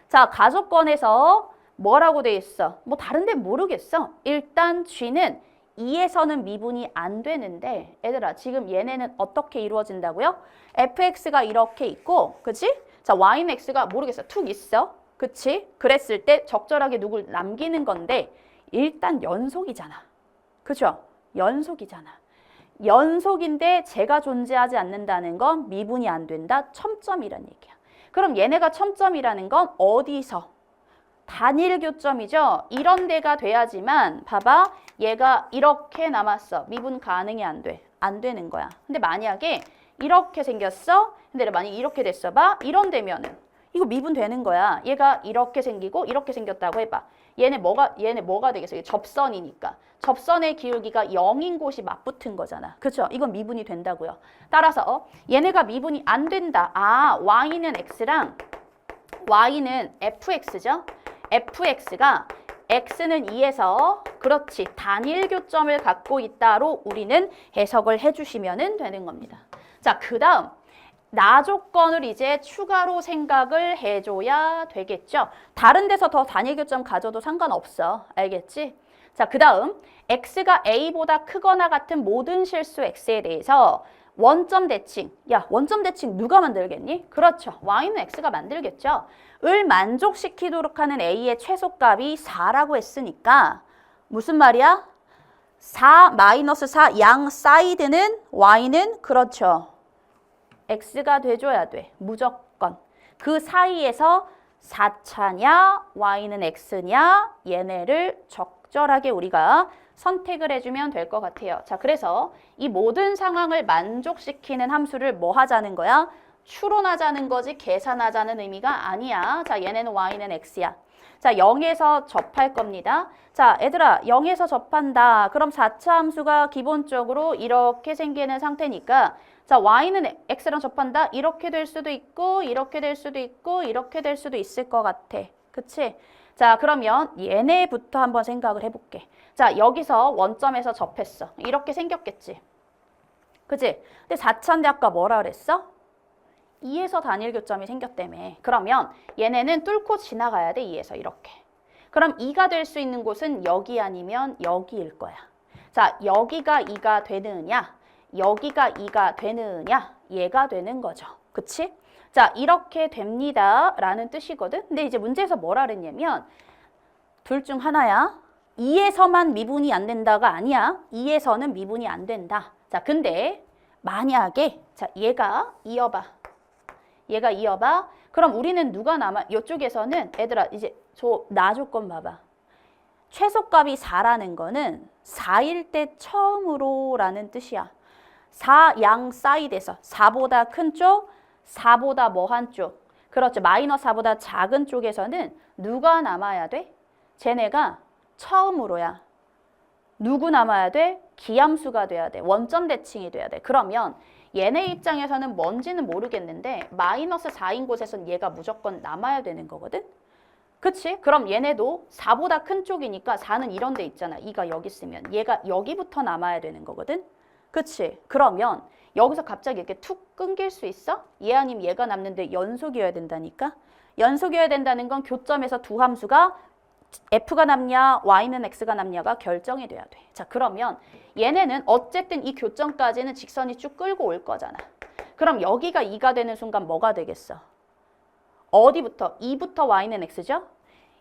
자, 가족권에서 뭐라고 돼 있어? 뭐 다른 데 모르겠어. 일단 g는 2에서는 미분이 안 되는데 얘들아, 지금 얘네는 어떻게 이루어진다고요? fx가 이렇게 있고, 그치? 자, y는 x가 모르겠어. 툭 있어. 그치? 그랬을 때 적절하게 누굴 남기는 건데 일단 연속이잖아. 그죠? 연속이잖아. 연속인데 제가 존재하지 않는다는 건 미분이 안 된다. 첨점이란 얘기야. 그럼 얘네가 첨점이라는 건 어디서? 단일 교점이죠. 이런 데가 돼야지만 봐봐. 얘가 이렇게 남았어. 미분 가능이 안 돼. 안 되는 거야. 근데 만약에 이렇게 생겼어. 근데 만약에 이렇게 됐어 봐. 이런 데면은 이거 미분 되는 거야. 얘가 이렇게 생기고 이렇게 생겼다고 해봐. 얘네 뭐가 되겠어? 접선이니까. 접선의 기울기가 0인 곳이 맞붙은 거잖아. 그렇죠? 이건 미분이 된다고요. 따라서 얘네가 미분이 안 된다. 아, y는 x랑 y는 fx죠? fx가 x는 2에서 그렇지 단일 교점을 갖고 있다로 우리는 해석을 해주시면 되는 겁니다. 자, 그 다음. 나 조건을 이제 추가로 생각을 해줘야 되겠죠. 다른 데서 더 단일 교점 가져도 상관없어. 알겠지? 자, 그 다음 x가 a보다 크거나 같은 모든 실수 x에 대해서 원점 대칭. 야, 원점 대칭 누가 만들겠니? 그렇죠. y는 x가 만들겠죠. 을 만족시키도록 하는 a의 최소값이 4라고 했으니까 무슨 말이야? 4 마이너스 4 양 사이드는 y는 그렇죠. x가 돼줘야 돼. 무조건. 그 사이에서 4차냐 y는 x냐 얘네를 적절하게 우리가 선택을 해주면 될 것 같아요. 자, 그래서 이 모든 상황을 만족시키는 함수를 뭐 하자는 거야? 추론하자는 거지 계산하자는 의미가 아니야. 자, 얘네는 y는 x야. 자, 0에서 접할 겁니다. 자, 얘들아 0에서 접한다. 그럼 4차 함수가 기본적으로 이렇게 생기는 상태니까 자, y는 x랑 접한다. 이렇게 될 수도 있고 이렇게 될 수도 있고 이렇게 될 수도 있을 것 같아. 그치? 자, 그러면 얘네부터 한번 생각을 해볼게. 자, 여기서 원점에서 접했어. 이렇게 생겼겠지. 그치? 근데 4차인데 아까 뭐라 그랬어? 2에서 단일 교점이 생겼다며. 그러면 얘네는 뚫고 지나가야 돼. 2에서 이렇게. 그럼 2가 될 수 있는 곳은 여기 아니면 여기일 거야. 자, 여기가 2가 되느냐? 여기가 2가 되느냐? 얘가 되는 거죠. 그치? 자, 이렇게 됩니다. 라는 뜻이거든. 근데 이제 문제에서 뭐라 그랬냐면 둘 중 하나야. 2에서만 미분이 안 된다가 아니야. 2에서는 미분이 안 된다. 자, 근데 만약에 자, 얘가 이어봐. 얘가 이어봐. 그럼 우리는 누가 남아? 이쪽에서는 얘들아 이제 나 조건 봐봐. 최소값이 4라는 거는 4일 때 처음으로 라는 뜻이야. 4 양 사이드에서 4보다 큰 쪽, 4보다 뭐한 쪽. 그렇죠. 마이너스 4보다 작은 쪽에서는 누가 남아야 돼? 쟤네가 처음으로야. 누구 남아야 돼? 기함수가 돼야 돼. 원점 대칭이 돼야 돼. 그러면 얘네 입장에서는 뭔지는 모르겠는데 마이너스 4인 곳에선 얘가 무조건 남아야 되는 거거든? 그치? 그럼 얘네도 4보다 큰 쪽이니까 4는 이런 데 있잖아. 2가 여기 있으면 얘가 여기부터 남아야 되는 거거든? 그치? 그러면 여기서 갑자기 이렇게 툭 끊길 수 있어? 얘 아니면 얘가 남는데 연속이어야 된다니까? 연속이어야 된다는 건 교점에서 두 함수가 f가 남냐, y는 x가 남냐가 결정이 돼야 돼. 자, 그러면 얘네는 어쨌든 이 교점까지는 직선이 쭉 끌고 올 거잖아. 그럼 여기가 2가 되는 순간 뭐가 되겠어? 어디부터? 2부터 y는 x죠?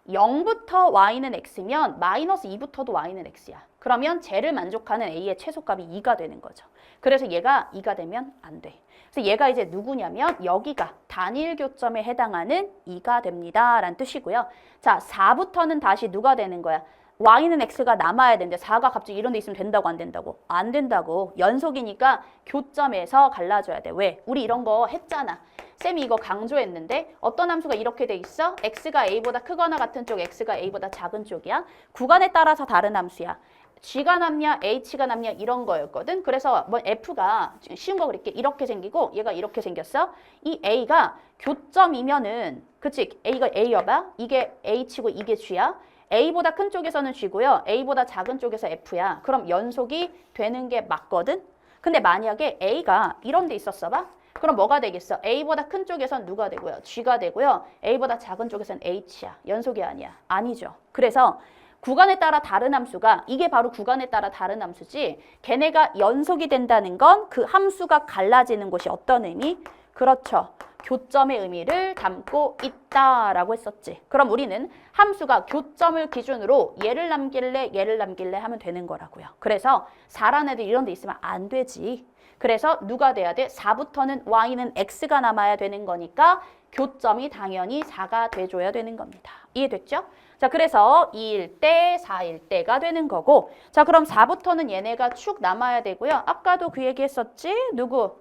0부터 y는 x면 마이너스 2부터도 y는 x야. 그러면 쟤를 만족하는 a의 최소값이 2가 되는 거죠. 그래서 얘가 2가 되면 안 돼. 그래서 얘가 이제 누구냐면 여기가 단일 교점에 해당하는 2가 됩니다. 라는 뜻이고요. 자, 4부터는 다시 누가 되는 거야? y는 x가 남아야 되는데 4가 갑자기 이런 데 있으면 된다고 안 된다고? 안 된다고. 연속이니까 교점에서 갈라줘야 돼. 왜? 우리 이런 거 했잖아. 쌤이 이거 강조했는데 어떤 함수가 이렇게 돼 있어? x가 a보다 크거나 같은 쪽, x가 a보다 작은 쪽이야. 구간에 따라서 다른 함수야. g가 남냐, h가 남냐 이런 거였거든. 그래서 뭐 f가 쉬운 거 그릴게. 이렇게 생기고 얘가 이렇게 생겼어. 이 a가 교점이면은 그치? a가 a여봐. 이게 h고 이게 g야. a보다 큰 쪽에서는 g고요. a보다 작은 쪽에서 f야. 그럼 연속이 되는 게 맞거든. 근데 만약에 a가 이런 데 있었어 봐. 그럼 뭐가 되겠어? a보다 큰 쪽에선 누가 되고요? g가 되고요. a보다 작은 쪽에선 h야. 연속이 아니야. 아니죠. 그래서 구간에 따라 다른 함수가 이게 바로 구간에 따라 다른 함수지 걔네가 연속이 된다는 건 그 함수가 갈라지는 곳이 어떤 의미? 그렇죠. 교점의 의미를 담고 있다라고 했었지. 그럼 우리는 함수가 교점을 기준으로 얘를 남길래 하면 되는 거라고요. 그래서 4라는 애들 이런 데 있으면 안 되지. 그래서 누가 돼야 돼? 4부터는 y는 x가 남아야 되는 거니까 교점이 당연히 4가 돼줘야 되는 겁니다. 이해됐죠? 자, 그래서 2일 때, 4일 때가 되는 거고 자, 그럼 4부터는 얘네가 쭉 남아야 되고요. 아까도 그 얘기 했었지? 누구?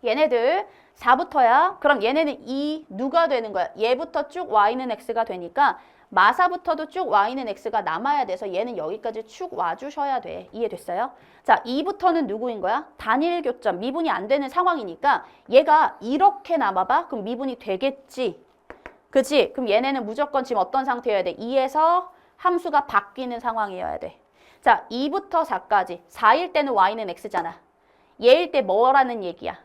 얘네들 4부터야. 그럼 얘네는 2 누가 되는 거야? 얘부터 쭉 y는 x가 되니까 마사부터도 쭉 y는 x가 남아야 돼서 얘는 여기까지 쭉 와주셔야 돼. 이해됐어요? 자, 2부터는 누구인 거야? 단일 교점, 미분이 안 되는 상황이니까 얘가 이렇게 남아봐? 그럼 미분이 되겠지. 그치? 그럼 얘네는 무조건 지금 어떤 상태여야 돼? 2에서 함수가 바뀌는 상황이어야 돼. 자, 2부터 4까지. 4일 때는 y는 x잖아. 얘일 때 뭐라는 얘기야?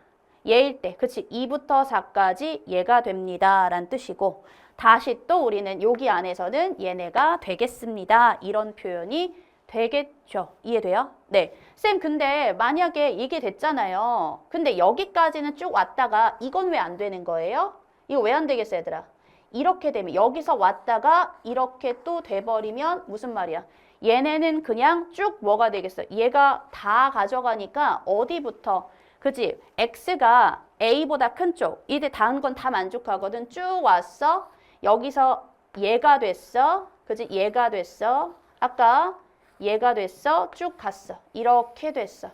얘일 때, 그치? 2부터 4까지 얘가 됩니다. 라는 뜻이고 다시 또 우리는 여기 안에서는 얘네가 되겠습니다. 이런 표현이 되겠죠. 이해돼요? 네. 쌤, 근데 만약에 이게 됐잖아요. 근데 여기까지는 쭉 왔다가 이건 왜 안 되는 거예요? 이거 왜 안 되겠어, 얘들아? 이렇게 되면 여기서 왔다가 이렇게 또 돼버리면 무슨 말이야? 얘네는 그냥 쭉 뭐가 되겠어? 얘가 다 가져가니까 어디부터? 그지? x가 a보다 큰 쪽. 이제 다른 건 다 만족하거든. 쭉 왔어. 여기서 얘가 됐어. 그지? 얘가 됐어. 아까 얘가 됐어. 쭉 갔어. 이렇게 됐어.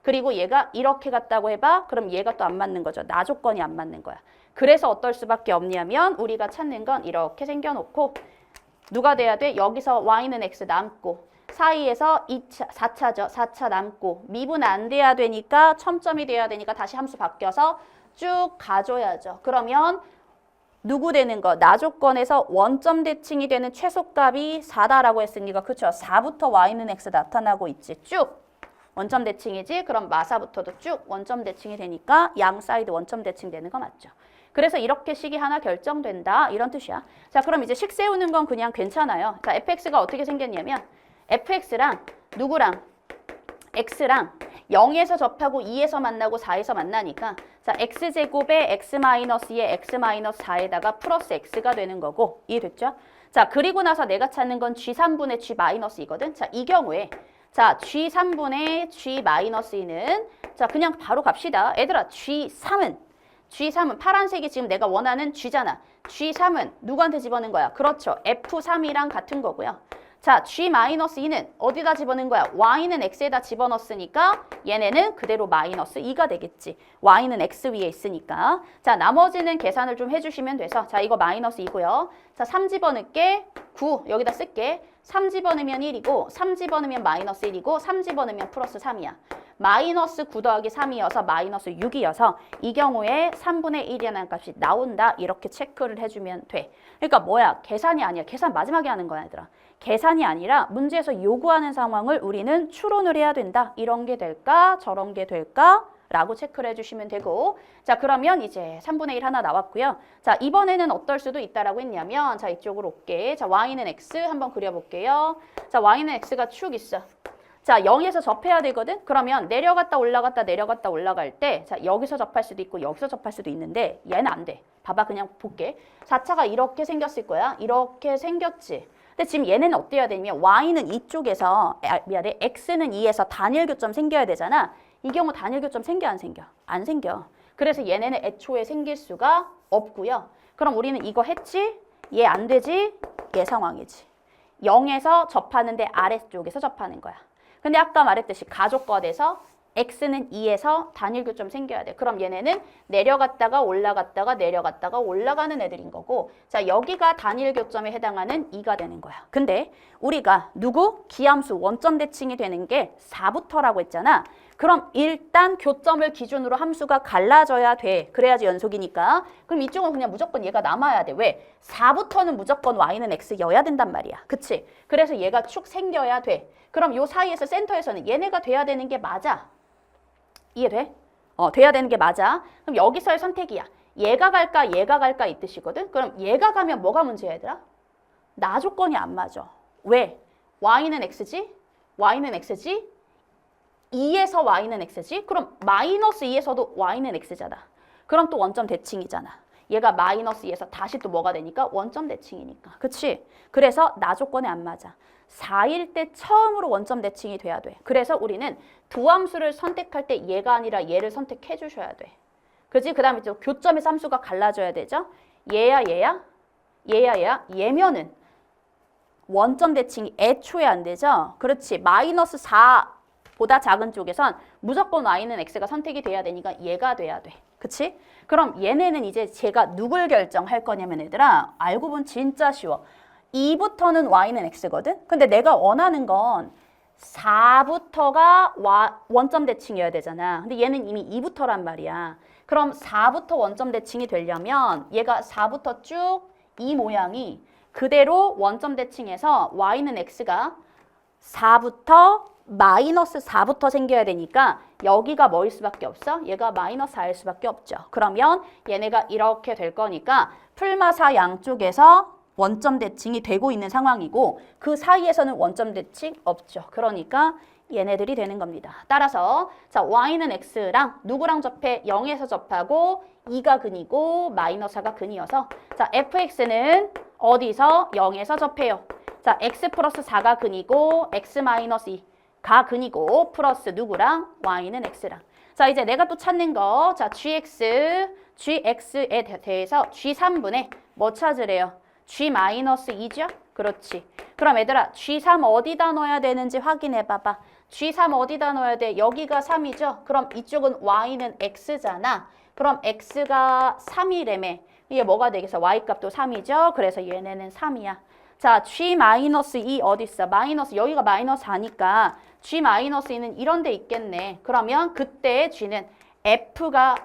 그리고 얘가 이렇게 갔다고 해봐. 그럼 얘가 또 안 맞는 거죠. 나 조건이 안 맞는 거야. 그래서 어떨 수밖에 없냐면 우리가 찾는 건 이렇게 생겨놓고 누가 돼야 돼? 여기서 y는 x 남고 사이에서 2차, 4차죠. 4차 남고 미분 안 돼야 되니까 첨점이 돼야 되니까 다시 함수 바뀌어서 쭉 가줘야죠. 그러면 누구 되는 거? 나 조건에서 원점 대칭이 되는 최소값이 4다라고 했으니까 그쵸? 4부터 y는 x 나타나고 있지. 쭉 원점 대칭이지? 그럼 마사부터도 쭉 원점 대칭이 되니까 양 사이드 원점 대칭 되는 거 맞죠? 그래서 이렇게 식이 하나 결정된다 이런 뜻이야. 자, 그럼 이제 식 세우는 건 그냥 괜찮아요. 자, fx가 어떻게 생겼냐면 fx랑 누구랑 x랑 0에서 접하고 2에서 만나고 4에서 만나니까 자, x제곱에 x-2에 x-4에다가 플러스 x가 되는 거고 이해됐죠? 자, 그리고 나서 내가 찾는 건 g3분의 g-이거든. 자, 이 경우에 자, g3분의 g-2는 자, 그냥 바로 갑시다. 얘들아, G3은 파란색이 지금 내가 원하는 G잖아. G3은 누구한테 집어넣은 거야? 그렇죠. F3이랑 같은 거고요. 자, G-2는 어디다 집어넣은 거야? Y는 X에다 집어넣었으니까 얘네는 그대로 마이너스 2가 되겠지. Y는 X 위에 있으니까. 자, 나머지는 계산을 좀 해주시면 돼서 자, 이거 마이너스 2고요. 자, 3 집어넣을게. 9 여기다 쓸게. 3 집어넣으면 1이고 3 집어넣으면 마이너스 1이고 3 집어넣으면 플러스 3이야. 마이너스 9 더하기 3이어서 마이너스 6이어서 이 경우에 3분의 1이라는 값이 나온다. 이렇게 체크를 해주면 돼. 그러니까 뭐야? 계산이 아니야. 계산 마지막에 하는 거야, 얘들아. 계산이 아니라 문제에서 요구하는 상황을 우리는 추론을 해야 된다. 이런 게 될까? 저런 게 될까? 라고 체크를 해주시면 되고 자, 그러면 이제 3분의 1 하나 나왔고요. 자, 이번에는 어떨 수도 있다라고 했냐면 자, 이쪽으로 올게. 자, y는 x 한번 그려볼게요. 자, y는 x가 쭉 있어. 자, 0에서 접해야 되거든? 그러면 내려갔다 올라갔다 내려갔다 올라갈 때 자, 여기서 접할 수도 있고 여기서 접할 수도 있는데 얘는 안 돼. 봐봐, 그냥 볼게. 4차가 이렇게 생겼을 거야. 이렇게 생겼지. 근데 지금 얘네는 어때야 되냐면 y는 이쪽에서 미안해. x는 2에서 단일 교점 생겨야 되잖아. 이 경우 단일 교점 생겨 안 생겨? 안 생겨. 그래서 얘네는 애초에 생길 수가 없고요. 그럼 우리는 이거 했지? 얘 안 되지? 얘 상황이지. 0에서 접하는데 아래쪽에서 접하는 거야. 근데 아까 말했듯이 가족권에서 x는 2에서 단일 교점 생겨야 돼. 그럼 얘네는 내려갔다가 올라갔다가 내려갔다가 올라가는 애들인 거고 자, 여기가 단일 교점에 해당하는 2가 되는 거야. 근데 우리가 누구? 기함수 원점 대칭이 되는 게 4부터라고 했잖아. 그럼 일단 교점을 기준으로 함수가 갈라져야 돼. 그래야지 연속이니까. 그럼 이쪽은 그냥 무조건 얘가 남아야 돼. 왜? 4부터는 무조건 y는 x여야 된단 말이야. 그치? 그래서 얘가 축 생겨야 돼. 그럼 요 사이에서 센터에서는 얘네가 돼야 되는 게 맞아. 이해돼? 돼야 되는 게 맞아. 그럼 여기서의 선택이야. 얘가 갈까 이 뜻이거든. 그럼 얘가 가면 뭐가 문제야, 얘들아? 나 조건이 안 맞아. 왜? y는 x지? y는 x지? 2에서 y는 x지? 그럼 마이너스 2에서도 y는 x잖아. 그럼 또 원점 대칭이잖아. 얘가 마이너스 2에서 다시 또 뭐가 되니까? 원점 대칭이니까. 그치? 그래서 나 조건에 안 맞아. 4일 때 처음으로 원점 대칭이 돼야 돼. 그래서 우리는 두 함수를 선택할 때 얘가 아니라 얘를 선택해 주셔야 돼. 그지? 그 다음에 또 교점에서 함수가 갈라져야 되죠? 얘야 얘야? 얘야 얘야? 얘면은 원점 대칭이 애초에 안 되죠? 그렇지. 마이너스 4보다 작은 쪽에선 무조건 y는 x가 선택이 돼야 되니까 얘가 돼야 돼. 그치? 그럼 얘네는 이제 제가 누굴 결정할 거냐면 얘들아 알고 보면 진짜 쉬워. 2부터는 y는 x거든? 근데 내가 원하는 건 4부터가 원점 대칭이어야 되잖아. 근데 얘는 이미 2부터란 말이야. 그럼 4부터 원점 대칭이 되려면 얘가 4부터 쭉 이 모양이 그대로 원점 대칭해서 y는 x가 4부터 마이너스 4부터 생겨야 되니까 여기가 뭐일 수밖에 없어? 얘가 마이너스 4일 수밖에 없죠. 그러면 얘네가 이렇게 될 거니까 풀마사 양쪽에서 원점 대칭이 되고 있는 상황이고 그 사이에서는 원점 대칭 없죠. 그러니까 얘네들이 되는 겁니다. 따라서 자 y는 x랑 누구랑 접해? 0에서 접하고 2가 근이고 마이너스 4가 근이어서 자 fx는 어디서? 0에서 접해요. 자 x 플러스 4가 근이고 x 마이너스 2가 근이고 플러스 누구랑? y는 x랑. 자 이제 내가 또 찾는 거 자 gx에 대해서 g3분의 뭐 찾으래요? g-2죠? 그렇지. 그럼 얘들아 g3 어디다 넣어야 되는지 확인해 봐봐. g3 어디다 넣어야 돼? 여기가 3이죠? 그럼 이쪽은 y는 x잖아. 그럼 x가 3이래매. 이게 뭐가 되겠어? y값도 3이죠? 그래서 얘네는 3이야. 자, g-2 어디 있어? 마이너스 여기가 마이너스 4니까 g-2는 이런 데 있겠네. 그러면 그때 g는 f가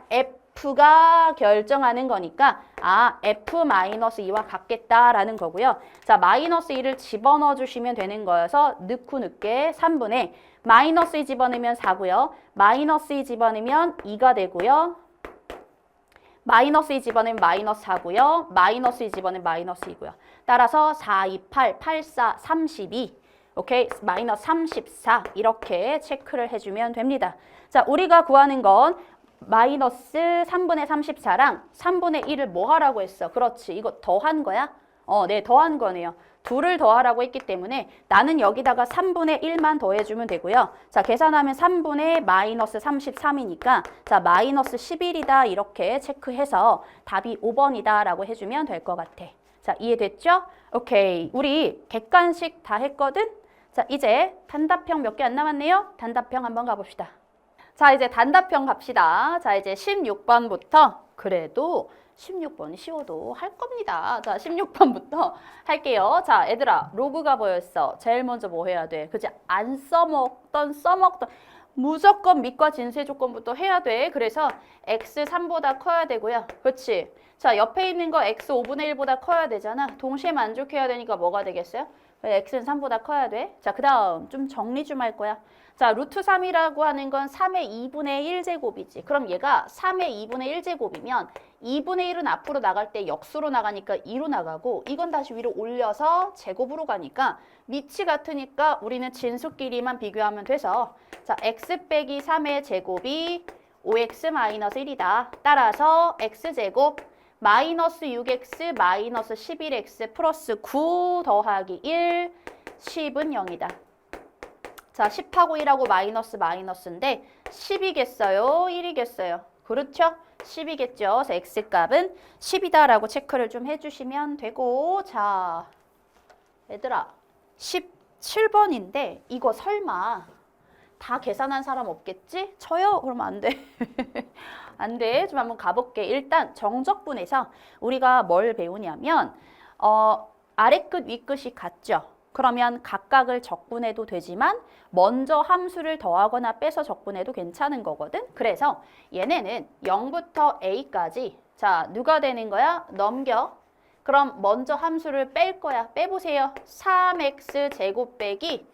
결정하는 거니까 아 f-2와 같겠다라는 거고요. 자 마이너스 2를 집어넣어 주시면 되는 거여서 넣고 넣게 3분의 마이너스 2 집어넣으면 4고요. 마이너스 2 집어넣으면 2가 되고요. 마이너스 2 집어넣으면 마이너스 4고요. 마이너스 2 집어넣으면 마이너스 2고요. 따라서 4, 2, 8, 8, 4, 32 오케이 마이너스 34 이렇게 체크를 해주면 됩니다. 자 우리가 구하는 건 마이너스 3분의 34랑 3분의 1을 뭐 하라고 했어? 그렇지. 이거 더한 거야? 네, 더한 거네요. 둘을 더하라고 했기 때문에 나는 여기다가 3분의 1만 더해주면 되고요. 자, 계산하면 3분의 마이너스 33이니까 자, 마이너스 11이다 이렇게 체크해서 답이 5번이다 라고 해주면 될 것 같아. 자, 이해됐죠? 오케이. 우리 객관식 다 했거든? 자, 이제 단답형 몇 개 안 남았네요? 단답형 한번 가봅시다. 자 이제 단답형 갑시다. 자 이제 16번부터 그래도 16번이 쉬워도 할 겁니다. 자 16번부터 할게요. 자 얘들아 로그가 뭐였어? 제일 먼저 뭐 해야 돼? 그치? 안 써먹던 무조건 밑과 진수의 조건부터 해야 돼. 그래서 x 3보다 커야 되고요. 그렇지? 자 옆에 있는 거 x 5분의 1보다 커야 되잖아. 동시에 만족해야 되니까 뭐가 되겠어요? x는 3보다 커야 돼. 자 그 다음 좀 정리 좀 할 거야. 자, 루트 3이라고 하는 건 3의 2분의 1제곱이지. 그럼 얘가 3의 2분의 1제곱이면 2분의 1은 앞으로 나갈 때 역수로 나가니까 2로 나가고 이건 다시 위로 올려서 제곱으로 가니까 밑이 같으니까 우리는 진수끼리만 비교하면 돼서 자, x 빼기 3의 제곱이 5x-1이다. 따라서 x제곱 마이너스 6x 마이너스 11x 플러스 9 더하기 1, 10은 0이다. 자, 10하고 1하고 마이너스인데 10이겠어요? 1이겠어요? 그렇죠? 10이겠죠? 그래서 x값은 10이다라고 체크를 좀 해주시면 되고 자, 얘들아 17번인데 이거 설마 다 계산한 사람 없겠지? 저요? 그러면 안 돼. 안 돼. 좀 한번 가볼게. 일단 정적분에서 우리가 뭘 배우냐면 아래 끝, 위 끝이 같죠? 그러면 각각을 적분해도 되지만 먼저 함수를 더하거나 빼서 적분해도 괜찮은 거거든. 그래서 얘네는 0부터 a까지 자 누가 되는 거야? 넘겨. 그럼 먼저 함수를 뺄 거야. 빼보세요. 3x 제곱 빼기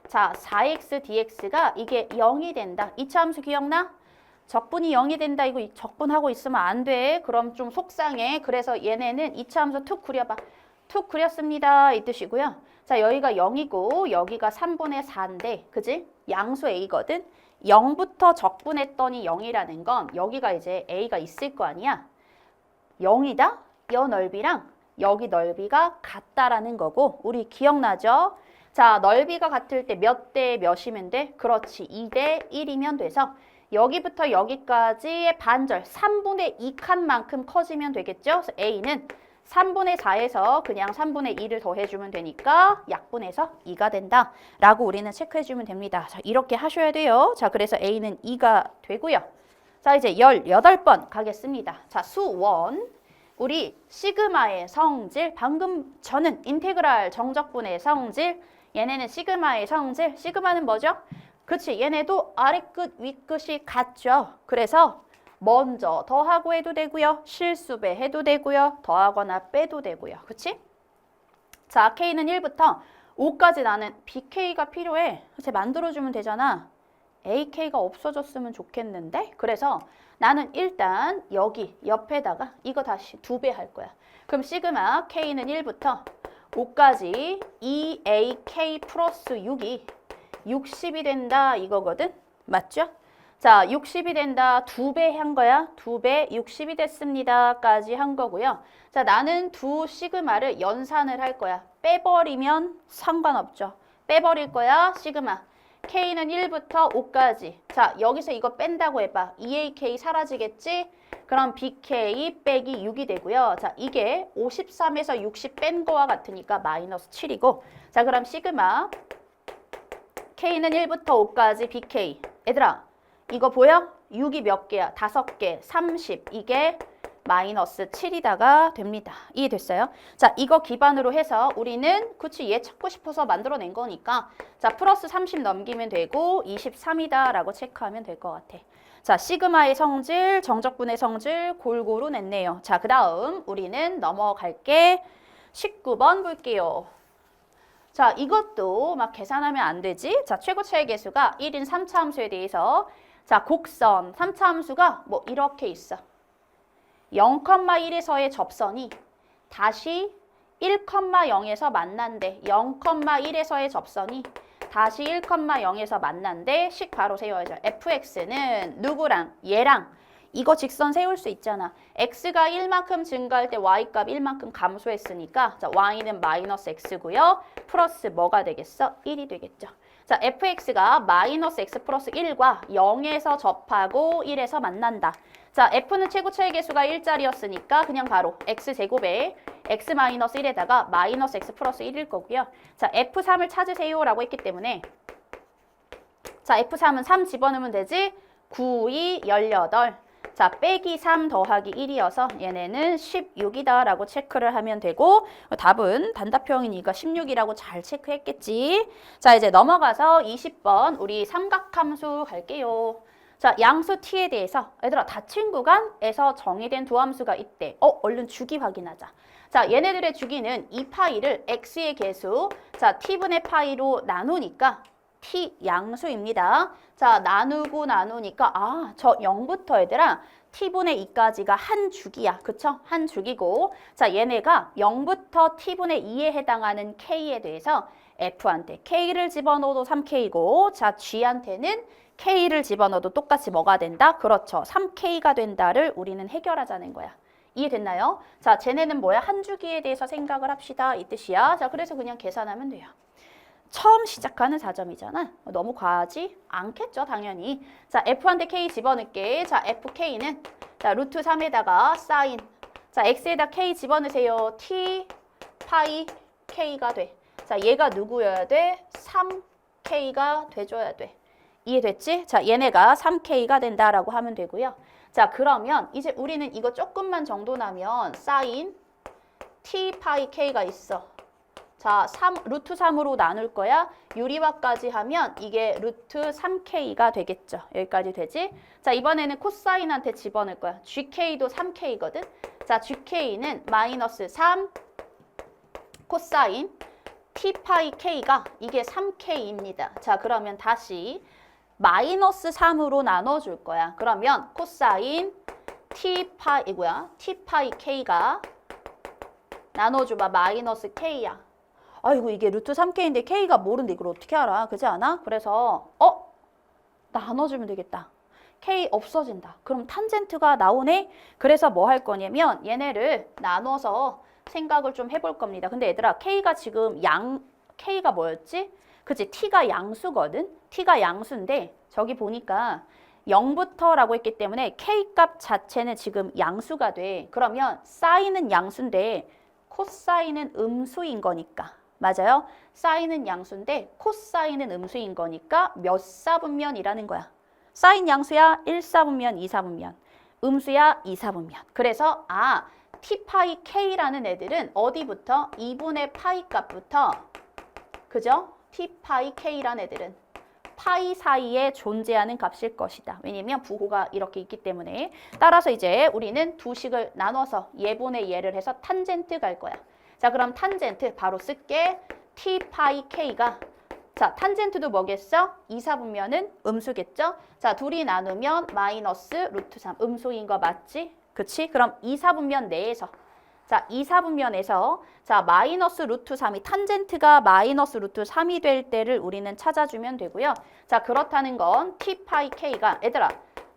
자 4x dx가 이게 0이 된다. 이차 함수 기억나? 적분이 0이 된다. 이거 적분하고 있으면 안 돼. 그럼 좀 속상해. 그래서 얘네는 이차 함수 툭 그려봐. 툭 그렸습니다. 이 뜻이고요. 자, 여기가 0이고 여기가 3분의 4인데 그지? 양수 a거든. 0부터 적분했더니 0이라는 건 여기가 이제 a가 있을 거 아니야. 0이다? 여 넓이랑 여기 넓이가 같다라는 거고 우리 기억나죠? 자, 넓이가 같을 때 몇 대 몇이면 돼? 그렇지. 2대 1이면 돼서 여기부터 여기까지의 반절 3분의 2칸만큼 커지면 되겠죠? 그래서 a는 3분의 4에서 그냥 3분의 2를 더해주면 되니까 약분해서 2가 된다 라고 우리는 체크해주면 됩니다. 자, 이렇게 하셔야 돼요. 자, 그래서 A는 2가 되고요. 자, 이제 18번 가겠습니다. 자, 수원 우리 시그마의 성질 방금 저는 인테그랄 정적분의 성질 얘네는 시그마의 성질 시그마는 뭐죠? 그치 얘네도 아래 끝, 위 끝이 같죠. 그래서 먼저 더하고 해도 되고요. 실수배 해도 되고요. 더하거나 빼도 되고요. 그치? 자, K는 1부터 5까지 나는 BK가 필요해. 그치? 만들어주면 되잖아. ak가 없어졌으면 좋겠는데? 그래서 나는 일단 여기 옆에다가 이거 다시 2배 할 거야. 그럼 시그마 k는 1부터 5까지 2ak 플러스 6이 60이 된다 이거거든? 맞죠? 자, 60이 된다. 2배 한 거야. 2배 60이 됐습니다. 까지 한 거고요. 자, 나는 두 시그마를 연산을 할 거야. 빼버리면 상관없죠. 빼버릴 거야. 시그마. K는 1부터 5까지. 자, 여기서 이거 뺀다고 해봐. 2AK 사라지겠지? 그럼 BK 빼기 6이 되고요. 자, 이게 53에서 60 뺀 거와 같으니까 마이너스 7이고. 자, 그럼 시그마 K는 1부터 5까지 BK. 얘들아, 이거 보여? 6이 몇 개야? 5개, 30. 이게 마이너스 7이다가 됩니다. 이해됐어요? 자, 이거 기반으로 해서 우리는 그치 얘 찾고 싶어서 만들어낸 거니까 자, 플러스 30 넘기면 되고 23이다 라고 체크하면 될 것 같아. 자, 시그마의 성질, 정적분의 성질 골고루 냈네요. 자, 그 다음 우리는 넘어갈게. 19번 볼게요. 자, 이것도 막 계산하면 안 되지? 자, 최고차의 계수가 1인 3차 함수에 대해서 자, 곡선 3차 함수가 뭐 이렇게 있어. 0,1에서의 접선이 다시 1,0에서 만난대. 0,1에서의 접선이 다시 1,0에서 만난대. 식 바로 세워야죠. fx는 누구랑? 얘랑. 이거 직선 세울 수 있잖아. x가 1만큼 증가할 때 y값 1만큼 감소했으니까 자, y는 마이너스 x고요. 플러스 뭐가 되겠어? 1이 되겠죠. 자, fx가 마이너스 x 플러스 1과 0에서 접하고 1에서 만난다. 자, f는 최고차의 계수가 1짜리였으니까 그냥 바로 x제곱에 x 마이너스 1에다가 마이너스 x 플러스 1일 거고요. 자, f3을 찾으세요라고 했기 때문에 자, f3은 3 집어넣으면 되지? 9, 2, 18. 자, 빼기 3 더하기 1이어서 얘네는 16이다 라고 체크를 하면 되고 답은 단답형이니까 16이라고 잘 체크했겠지. 자, 이제 넘어가서 20번 우리 삼각함수 갈게요. 자, 양수 t에 대해서 얘들아 닫힌 구간에서 정의된 두 함수가 있대. 얼른 주기 확인하자. 자, 얘네들의 주기는 이 파이를 x의 계수 자, t분의 파이로 나누니까 t 양수입니다. 자, 나누니까 저 0부터 얘들아 t분의 2까지가 한 주기야. 그쵸? 한 주기고 자, 얘네가 0부터 t분의 2에 해당하는 k에 대해서 f한테 k를 집어넣어도 3k고 자, g한테는 k를 집어넣어도 똑같이 뭐가 된다? 그렇죠. 3k가 된다를 우리는 해결하자는 거야. 이해됐나요? 자, 쟤네는 뭐야? 한 주기에 대해서 생각을 합시다. 이 뜻이야. 자, 그래서 그냥 계산하면 돼요. 처음 시작하는 4점이잖아. 너무 과하지 않겠죠, 당연히. 자, f한테 k 집어넣을게. 자, fk는 자, 루트 3에다가 사인. 자, x에다 k 집어넣으세요. t 파이 k가 돼. 자, 얘가 누구여야 돼? 3k가 돼줘야 돼. 이해됐지? 자, 얘네가 3k가 된다라고 하면 되고요. 자, 그러면 이제 우리는 이거 조금만 정도 나면 사인 t 파이 k가 있어. 자, 루트 3으로 나눌 거야. 유리화까지 하면 이게 루트 3k가 되겠죠. 여기까지 되지? 자, 이번에는 코사인한테 집어넣을 거야. gk도 3k거든. 자, gk는 마이너스 3 코사인 t 파이 k가 이게 3k입니다. 자, 그러면 다시 마이너스 3으로 나눠줄 거야. 그러면 코사인 t 파이 k가 나눠줘봐. 마이너스 k야. 아이고 이게 루트 3k인데 k가 모른데 이걸 어떻게 알아? 그렇지 않아? 그래서 나눠주면 되겠다. k 없어진다. 그럼 탄젠트가 나오네? 그래서 뭐 할 거냐면 얘네를 나눠서 생각을 좀 해볼 겁니다. 근데 얘들아 k가 지금 k가 뭐였지? 그치? t가 양수거든? t가 양수인데 저기 보니까 0부터라고 했기 때문에 k값 자체는 지금 양수가 돼. 그러면 사인은 양수인데 코사인은 음수인 거니까. 맞아요? 사인은 양수인데 코사인은 음수인 거니까 몇 사분면이라는 거야. 사인 양수야 1사분면, 2사분면. 음수야 2사분면. 그래서 t 파이 k라는 애들은 어디부터? 2분의 파이 값부터 그죠? t 파이 k라는 애들은 파이 사이에 존재하는 값일 것이다. 왜냐면 부호가 이렇게 있기 때문에. 따라서 이제 우리는 두 식을 나눠서 얘분의 얘를 해서 탄젠트 갈 거야. 자, 그럼 탄젠트 바로 쓸게. t 파이 k가 자, 탄젠트도 뭐겠어? 2, 4분면은 음수겠죠? 자, 둘이 나누면 마이너스 루트 3. 음수인 거 맞지? 그치? 그럼 2, 4분면 내에서. 자, 2, 4분면에서 자, 마이너스 루트 3이 탄젠트가 마이너스 루트 3이 될 때를 우리는 찾아주면 되고요. 자, 그렇다는 건 t 파이 k가 얘들아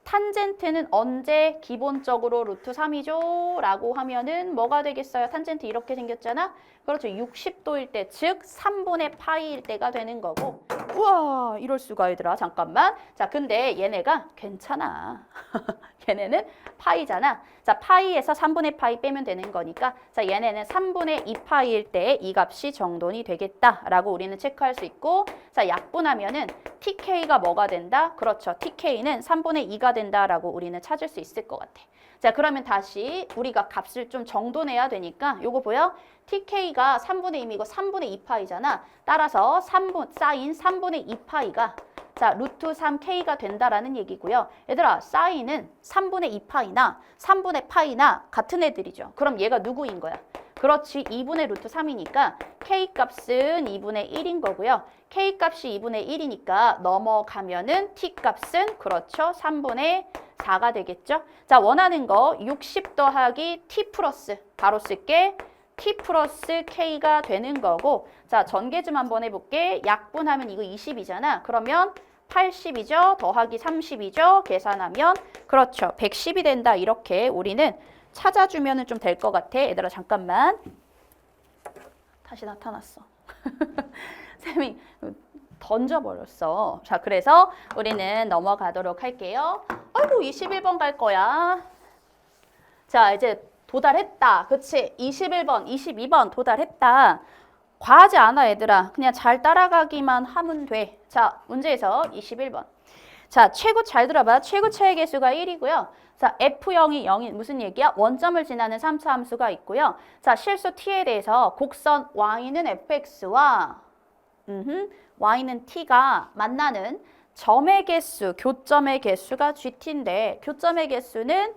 탄젠트는 언제 기본적으로 루트 3이죠? 라고 하면은 뭐가 되겠어요? 탄젠트 이렇게 생겼잖아? 그렇죠. 60도일 때, 즉 3분의 파이일 때가 되는 거고. 우와, 이럴 수가 얘들아. 잠깐만. 자, 근데 얘네가 괜찮아. 얘네는 파이잖아. 자, 파이에서 3분의 파이 빼면 되는 거니까 자, 얘네는 3분의 2파이일 때 이 값이 정돈이 되겠다라고 우리는 체크할 수 있고 자, 약분하면은 TK가 뭐가 된다? 그렇죠. TK는 3분의 2가 된다라고 우리는 찾을 수 있을 것 같아. 자, 그러면 다시 우리가 값을 좀 정돈해야 되니까 요거 보여? TK가 3분의 2이고 3분의 2파이잖아. 따라서 사인 3분의 2파이가 자, 루트 3K가 된다라는 얘기고요. 얘들아, 사인은 3분의 2파이나 3분의 파이나 같은 애들이죠. 그럼 얘가 누구인 거야? 그렇지, 2분의 루트 3이니까 K값은 2분의 1인 거고요. K값이 2분의 1이니까 넘어가면은 T값은 그렇죠, 3분의 4가 되겠죠. 자, 원하는 거 60 더하기 T 플러스 바로 쓸게. T 플러스 K가 되는 거고 자, 전개 좀 한번 해볼게. 약분하면 이거 20이잖아. 그러면 80이죠. 더하기 30이죠. 계산하면 그렇죠. 110이 된다. 이렇게 우리는 찾아주면 좀 될 것 같아. 얘들아 잠깐만. 다시 나타났어. 쌤이 던져버렸어. 자, 그래서 우리는 넘어가도록 할게요. 아이고 21번 갈 거야. 자, 이제 도달했다. 그치? 21번, 22번 도달했다. 과하지 않아, 얘들아. 그냥 잘 따라가기만 하면 돼. 자, 문제에서 21번. 자, 최고 잘 들어봐. 최고 차의 개수가 1이고요. 자, F0이 0인 무슨 얘기야? 원점을 지나는 3차 함수가 있고요. 자, 실수 t에 대해서 곡선 y는 fx와 y는 t가 만나는 점의 개수, 교점의 개수가 gt인데 교점의 개수는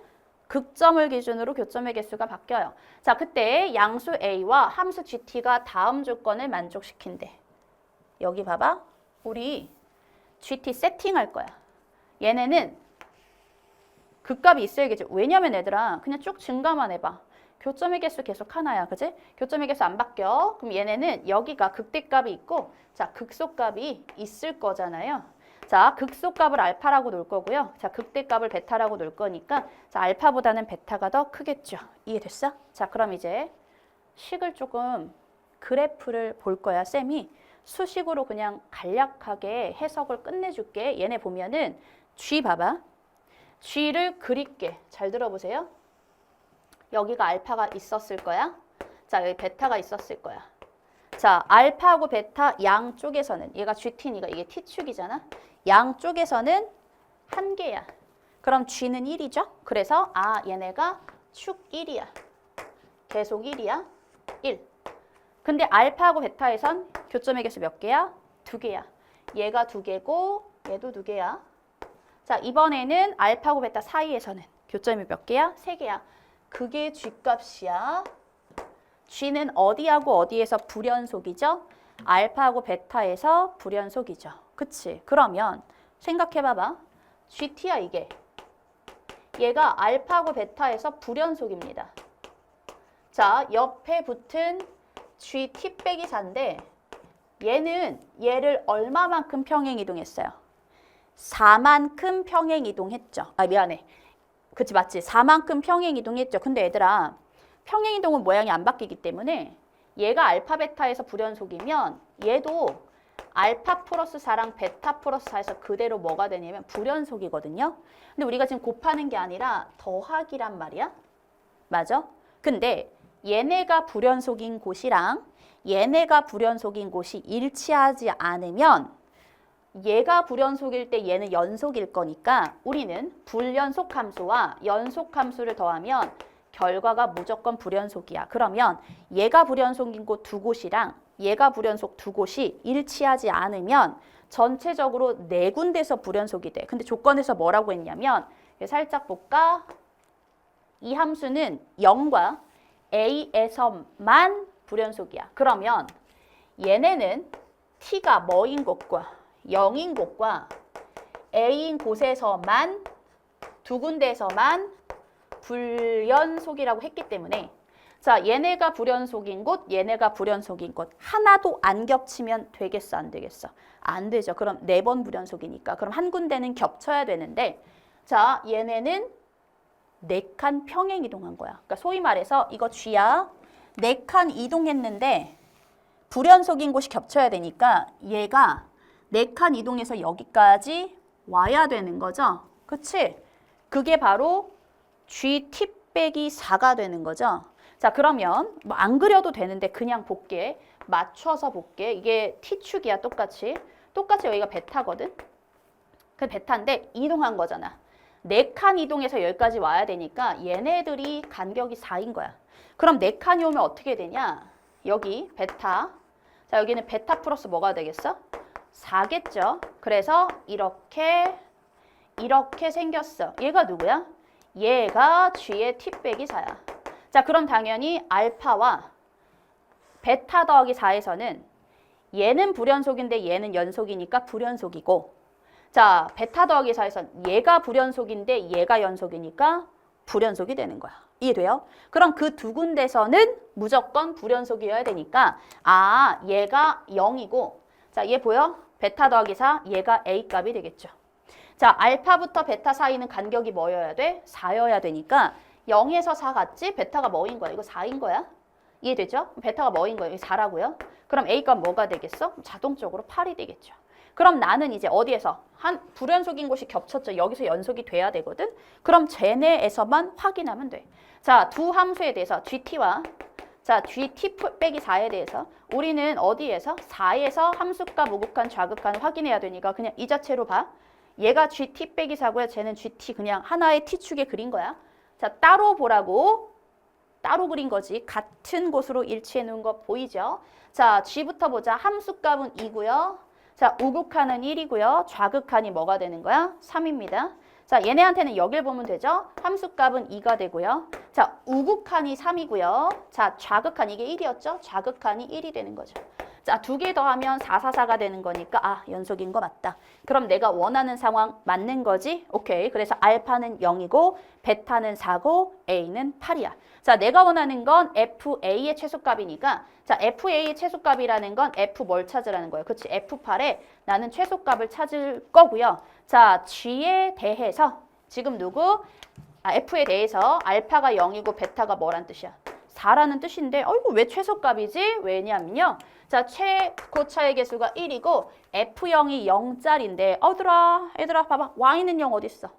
극점을 기준으로 교점의 개수가 바뀌어요. 자, 그때 양수 a와 함수 gt가 다음 조건을 만족시킨대. 여기 봐봐. 우리 gt 세팅할 거야. 얘네는 극값이 있어야겠지. 왜냐면 얘들아 그냥 쭉 증가만 해봐. 교점의 개수 계속 하나야. 그지? 교점의 개수 안 바뀌어. 그럼 얘네는 여기가 극대값이 있고 자, 극소값이 있을 거잖아요. 자, 극소값을 알파라고 놓을 거고요. 자, 극대값을 베타라고 놓을 거니까 자, 알파보다는 베타가 더 크겠죠. 이해됐어? 자, 그럼 이제 식을 조금 그래프를 볼 거야. 쌤이 수식으로 그냥 간략하게 해석을 끝내줄게. 얘네 보면은 G 봐봐. G를 그릴게. 잘 들어보세요. 여기가 알파가 있었을 거야. 자, 여기 베타가 있었을 거야. 자, 알파하고 베타 양쪽에서는 얘가 GT니까 이게 T축이잖아. 양쪽에서는 한 개야. 그럼 G는 1이죠. 그래서 얘네가 축 1이야. 계속 1이야. 1. 근데 알파하고 베타에선 교점의 개수 몇 개야? 2개야. 얘가 2개고 얘도 2개야. 자, 이번에는 알파하고 베타 사이에서는 교점이 몇 개야? 3개야. 그게 G값이야. G는 어디하고 어디에서 불연속이죠? 알파하고 베타에서 불연속이죠. 그치? 그러면 생각해봐봐. GT야 이게. 얘가 알파하고 베타에서 불연속입니다. 자, 옆에 붙은 GT 빼기 4인데 얘는 얘를 얼마만큼 평행이동했어요? 4만큼 평행이동했죠. 미안해. 그치 맞지? 4만큼 평행이동했죠. 근데 얘들아 평행이동은 모양이 안 바뀌기 때문에 얘가 알파 베타에서 불연속이면 얘도 알파 플러스 4랑 베타 플러스 4에서 그대로 뭐가 되냐면 불연속이거든요. 근데 우리가 지금 곱하는 게 아니라 더하기란 말이야. 맞아? 근데 얘네가 불연속인 곳이랑 얘네가 불연속인 곳이 일치하지 않으면 얘가 불연속일 때 얘는 연속일 거니까 우리는 불연속 함수와 연속 함수를 더하면 결과가 무조건 불연속이야. 그러면 얘가 불연속인 곳 두 곳이랑 얘가 불연속 두 곳이 일치하지 않으면 전체적으로 4군데서 불연속이 돼. 근데 조건에서 뭐라고 했냐면 살짝 볼까? 이 함수는 0과 A에서만 불연속이야. 그러면 얘네는 t가 뭐인 곳과 0인 곳과 a인 곳에서만 두 군데에서만 불연속이라고 했기 때문에 자, 얘네가 불연속인 곳, 얘네가 불연속인 곳 하나도 안 겹치면 되겠어, 안 되겠어? 안 되죠. 그럼 4번 불연속이니까. 그럼 한 군데는 겹쳐야 되는데 자, 얘네는 4칸 평행 이동한 거야. 그러니까 소위 말해서 이거 G야. 4칸 이동했는데 불연속인 곳이 겹쳐야 되니까 얘가 4칸 이동해서 여기까지 와야 되는 거죠. 그치? 그게 바로 GT 빼기 4가 되는 거죠. 자, 그러면 뭐 안 그려도 되는데 그냥 볼게. 맞춰서 볼게. 이게 T축이야, 똑같이. 똑같이 여기가 베타거든. 그 베타인데 이동한 거잖아. 4칸 이동해서 여기까지 와야 되니까 얘네들이 간격이 4인 거야. 그럼 4칸이 오면 어떻게 되냐? 여기 베타. 자, 여기는 베타 플러스 뭐가 되겠어? 4겠죠. 그래서 이렇게 생겼어. 얘가 누구야? 얘가 G의 T 빼기 4야. 자, 그럼 당연히 알파와 베타 더하기 4에서는 얘는 불연속인데 얘는 연속이니까 불연속이고 자, 베타 더하기 4에서는 얘가 불연속인데 얘가 연속이니까 불연속이 되는 거야. 이해돼요? 그럼 그 두 군데서는 무조건 불연속이어야 되니까 아, 얘가 0이고 자, 얘 보여? 베타 더하기 4, 얘가 A 값이 되겠죠. 자, 알파부터 베타 사이는 간격이 뭐여야 돼? 4여야 되니까 0에서 4 같지? 베타가 뭐인 거야? 이거 4인 거야? 이해되죠? 베타가 뭐인 거야? 이게 4라고요? 그럼 A 값 뭐가 되겠어? 자동적으로 8이 되겠죠. 그럼 나는 이제 어디에서? 한 불연속인 곳이 겹쳤죠. 여기서 연속이 돼야 되거든? 그럼 쟤네에서만 확인하면 돼. 자, 두 함수에 대해서 GT와 자, GT 빼기 4에 대해서 우리는 어디에서? 4에서 함수값, 우극한, 좌극한을 확인해야 되니까 그냥 이 자체로 봐. 얘가 GT 빼기 4고요. 쟤는 GT 그냥 하나의 T축에 그린 거야. 자, 따로 보라고. 따로 그린 거지. 같은 곳으로 일치해 놓은 거 보이죠? 자, G부터 보자. 함수값은 2고요. 자, 우극한은 1이고요. 좌극한이 뭐가 되는 거야? 3입니다. 자, 얘네한테는 여길 보면 되죠? 함수값은 2가 되고요. 자, 우극한이 3이고요. 자, 좌극한 이게 1이었죠? 좌극한이 1이 되는 거죠. 자, 2개 더하면 4, 4, 4가 되는 거니까 아, 연속인 거 맞다. 그럼 내가 원하는 상황 맞는 거지? 오케이. 그래서 알파는 0이고 베타는 4고 A는 8이야. 자, 내가 원하는 건 FA의 최소값이니까 자, FA의 최소값이라는 건 F 뭘 찾으라는 거예요. 그치? F8에 나는 최소값을 찾을 거고요. 자, G에 대해서 지금 누구? F에 대해서 알파가 0이고 베타가 뭐란 뜻이야? 4라는 뜻인데 어이구 왜 최소값이지? 왜냐면요. 자, 최고차의 개수가 1이고 F0이 0짜리인데 얘들아 봐봐. Y는 0 어디 있어?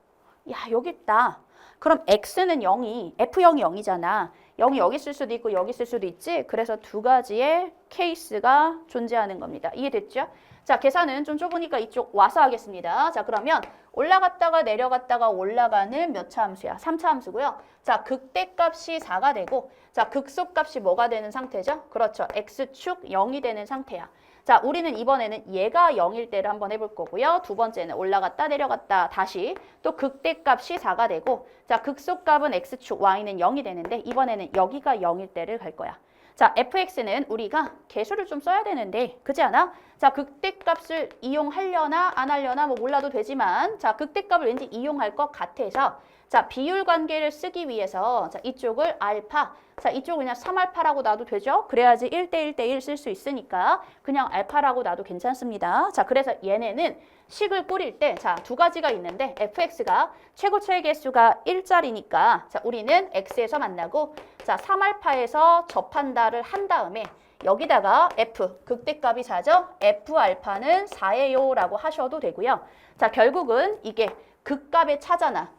야, 여기 있다. 그럼 X는 0이 F0이 0이잖아. 0이 여기 있을 수도 있고 여기 있을 수도 있지. 그래서 두 가지의 케이스가 존재하는 겁니다. 이해됐죠? 자, 계산은 좀 좁으니까 이쪽 와서 하겠습니다. 자, 그러면 올라갔다가 내려갔다가 올라가는 몇 차 함수야? 3차 함수고요. 자, 극대값이 4가 되고 자, 극소값이 뭐가 되는 상태죠? 그렇죠. X축 0이 되는 상태야. 자, 우리는 이번에는 얘가 0일 때를 한번 해볼 거고요. 두 번째는 올라갔다 내려갔다 다시 또 극대값이 4가 되고 자, 극소값은 X축 Y는 0이 되는데 이번에는 여기가 0일 때를 갈 거야. 자, fx는 우리가 개수를 좀 써야 되는데 그렇지 않아? 자, 극대값을 이용하려나 안 하려나 뭐 몰라도 되지만 자, 극대값을 왠지 이용할 것 같아서 자, 비율 관계를 쓰기 위해서 자, 이쪽을 알파 자, 이쪽을 그냥 3알파라고 놔도 되죠? 그래야지 1대1대1 쓸 수 있으니까 그냥 알파라고 놔도 괜찮습니다. 자, 그래서 얘네는 식을 꾸릴 때 자, 두 가지가 있는데 fx가 최고차의 개수가 1짜리니까 자, 우리는 x에서 만나고 자, 3알파에서 접한다를 한 다음에 여기다가 f, 극대값이 4죠? f알파는 4예요 라고 하셔도 되고요. 자, 결국은 이게 극값의 차잖아.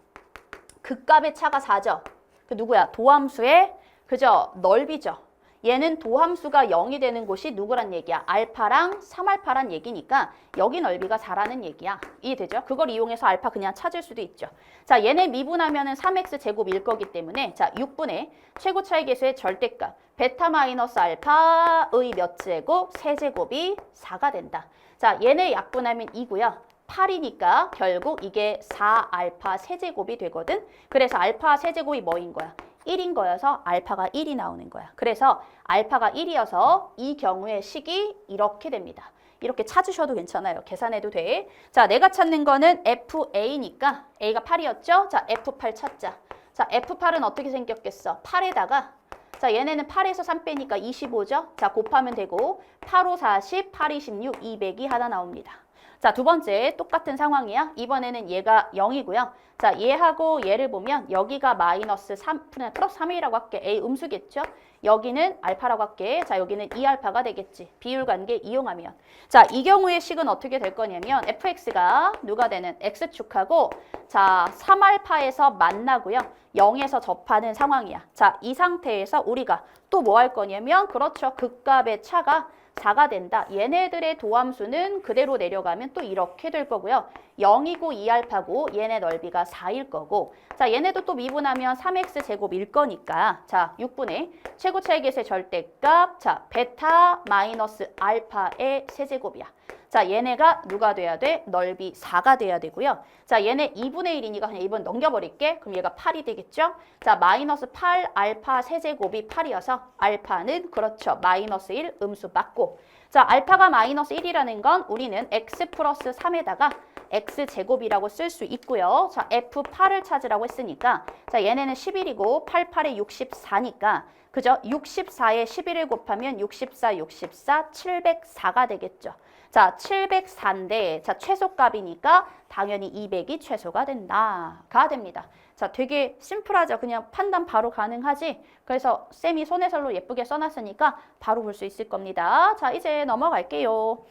극값의 차가 4죠? 그 누구야? 도함수의 그죠? 넓이죠. 얘는 도함수가 0이 되는 곳이 누구란 얘기야? 알파랑 3알파란 얘기니까 여기 넓이가 4라는 얘기야. 이해되죠? 그걸 이용해서 알파 그냥 찾을 수도 있죠. 자, 얘네 미분하면은 3x 제곱일 거기 때문에 자, 6분의 최고차의 개수의 절대값 베타 마이너스 알파의 몇 제곱? 세제곱이 4가 된다. 자, 얘네 약분하면 2고요. 8이니까 결국 이게 4알파 세제곱이 되거든. 그래서 알파 세제곱이 뭐인 거야? 1인 거여서 알파가 1이 나오는 거야. 그래서 알파가 1이어서 이 경우의 식이 이렇게 됩니다. 이렇게 찾으셔도 괜찮아요. 계산해도 돼. 자, 내가 찾는 거는 FA니까 A가 8이었죠? 자, F8 찾자. 자, F8은 어떻게 생겼겠어? 8에다가 자, 얘네는 8에서 3 빼니까 25죠? 자, 곱하면 되고 8, 5, 40, 8, 26, 200이 하나 나옵니다. 자, 두 번째 똑같은 상황이야. 이번에는 얘가 0이고요. 자, 얘하고 얘를 보면 여기가 마이너스 3, 플러스 3이라고 할게. A 음수겠죠? 여기는 알파라고 할게. 자, 여기는 2알파가 되겠지. 비율관계 이용하면. 자, 이 경우의 식은 어떻게 될 거냐면 fx가 누가 되는 x축하고 자, 3알파에서 만나고요. 0에서 접하는 상황이야. 자, 이 상태에서 우리가 또 뭐 할 거냐면 그렇죠. 극값의 차가 4가 된다. 얘네들의 도함수는 그대로 내려가면 또 이렇게 될 거고요. 0이고 2알파고 얘네 넓이가 4일 거고 자 얘네도 또 미분하면 3x 제곱일 거니까 자 6분의 최고 차이계수의 절대값 자 베타 마이너스 알파의 세제곱이야. 자 얘네가 누가 돼야 돼? 넓이 4가 돼야 되고요. 자 얘네 2분의 1이니까 그냥 2번 넘겨버릴게. 그럼 얘가 8이 되겠죠? 자 마이너스 8 알파 세제곱이 8이어서 알파는 그렇죠. 마이너스 1 음수 맞고 자 알파가 마이너스 1이라는 건 우리는 x 플러스 3에다가 x제곱이라고 쓸 수 있고요. 자 F8을 찾으라고 했으니까 자 얘네는 11이고 88에 64니까 그죠? 64에 11을 곱하면 64, 64, 704가 되겠죠. 자, 704인데 자 최소값이니까 당연히 200이 최소가 된다. 가 됩니다. 자, 되게 심플하죠. 그냥 판단 바로 가능하지. 그래서 쌤이 손해설로 예쁘게 써놨으니까 바로 볼 수 있을 겁니다. 자, 이제 넘어갈게요.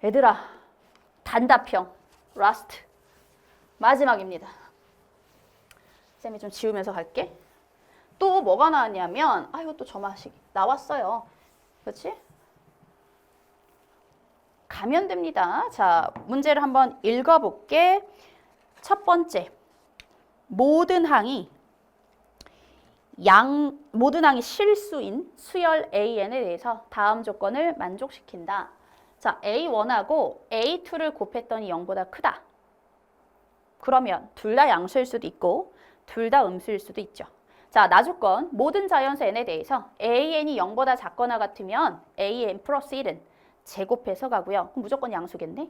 얘들아, 단답형, 라스트. 마지막입니다. 쌤이 좀 지우면서 갈게. 또 뭐가 나왔냐면 이것도 저 맛이 나왔어요. 그렇지? 가면 됩니다. 자, 문제를 한번 읽어볼게. 첫 번째, 모든 항이 실수인 수열 AN에 대해서 다음 조건을 만족시킨다. 자, A1하고 A2를 곱했더니 0보다 크다. 그러면 둘 다 양수일 수도 있고 둘 다 음수일 수도 있죠. 자, 나조건 모든 자연수 n에 대해서 AN이 0보다 작거나 같으면 AN 플러스 1은 제곱해서 가고요. 그럼 무조건 양수겠네?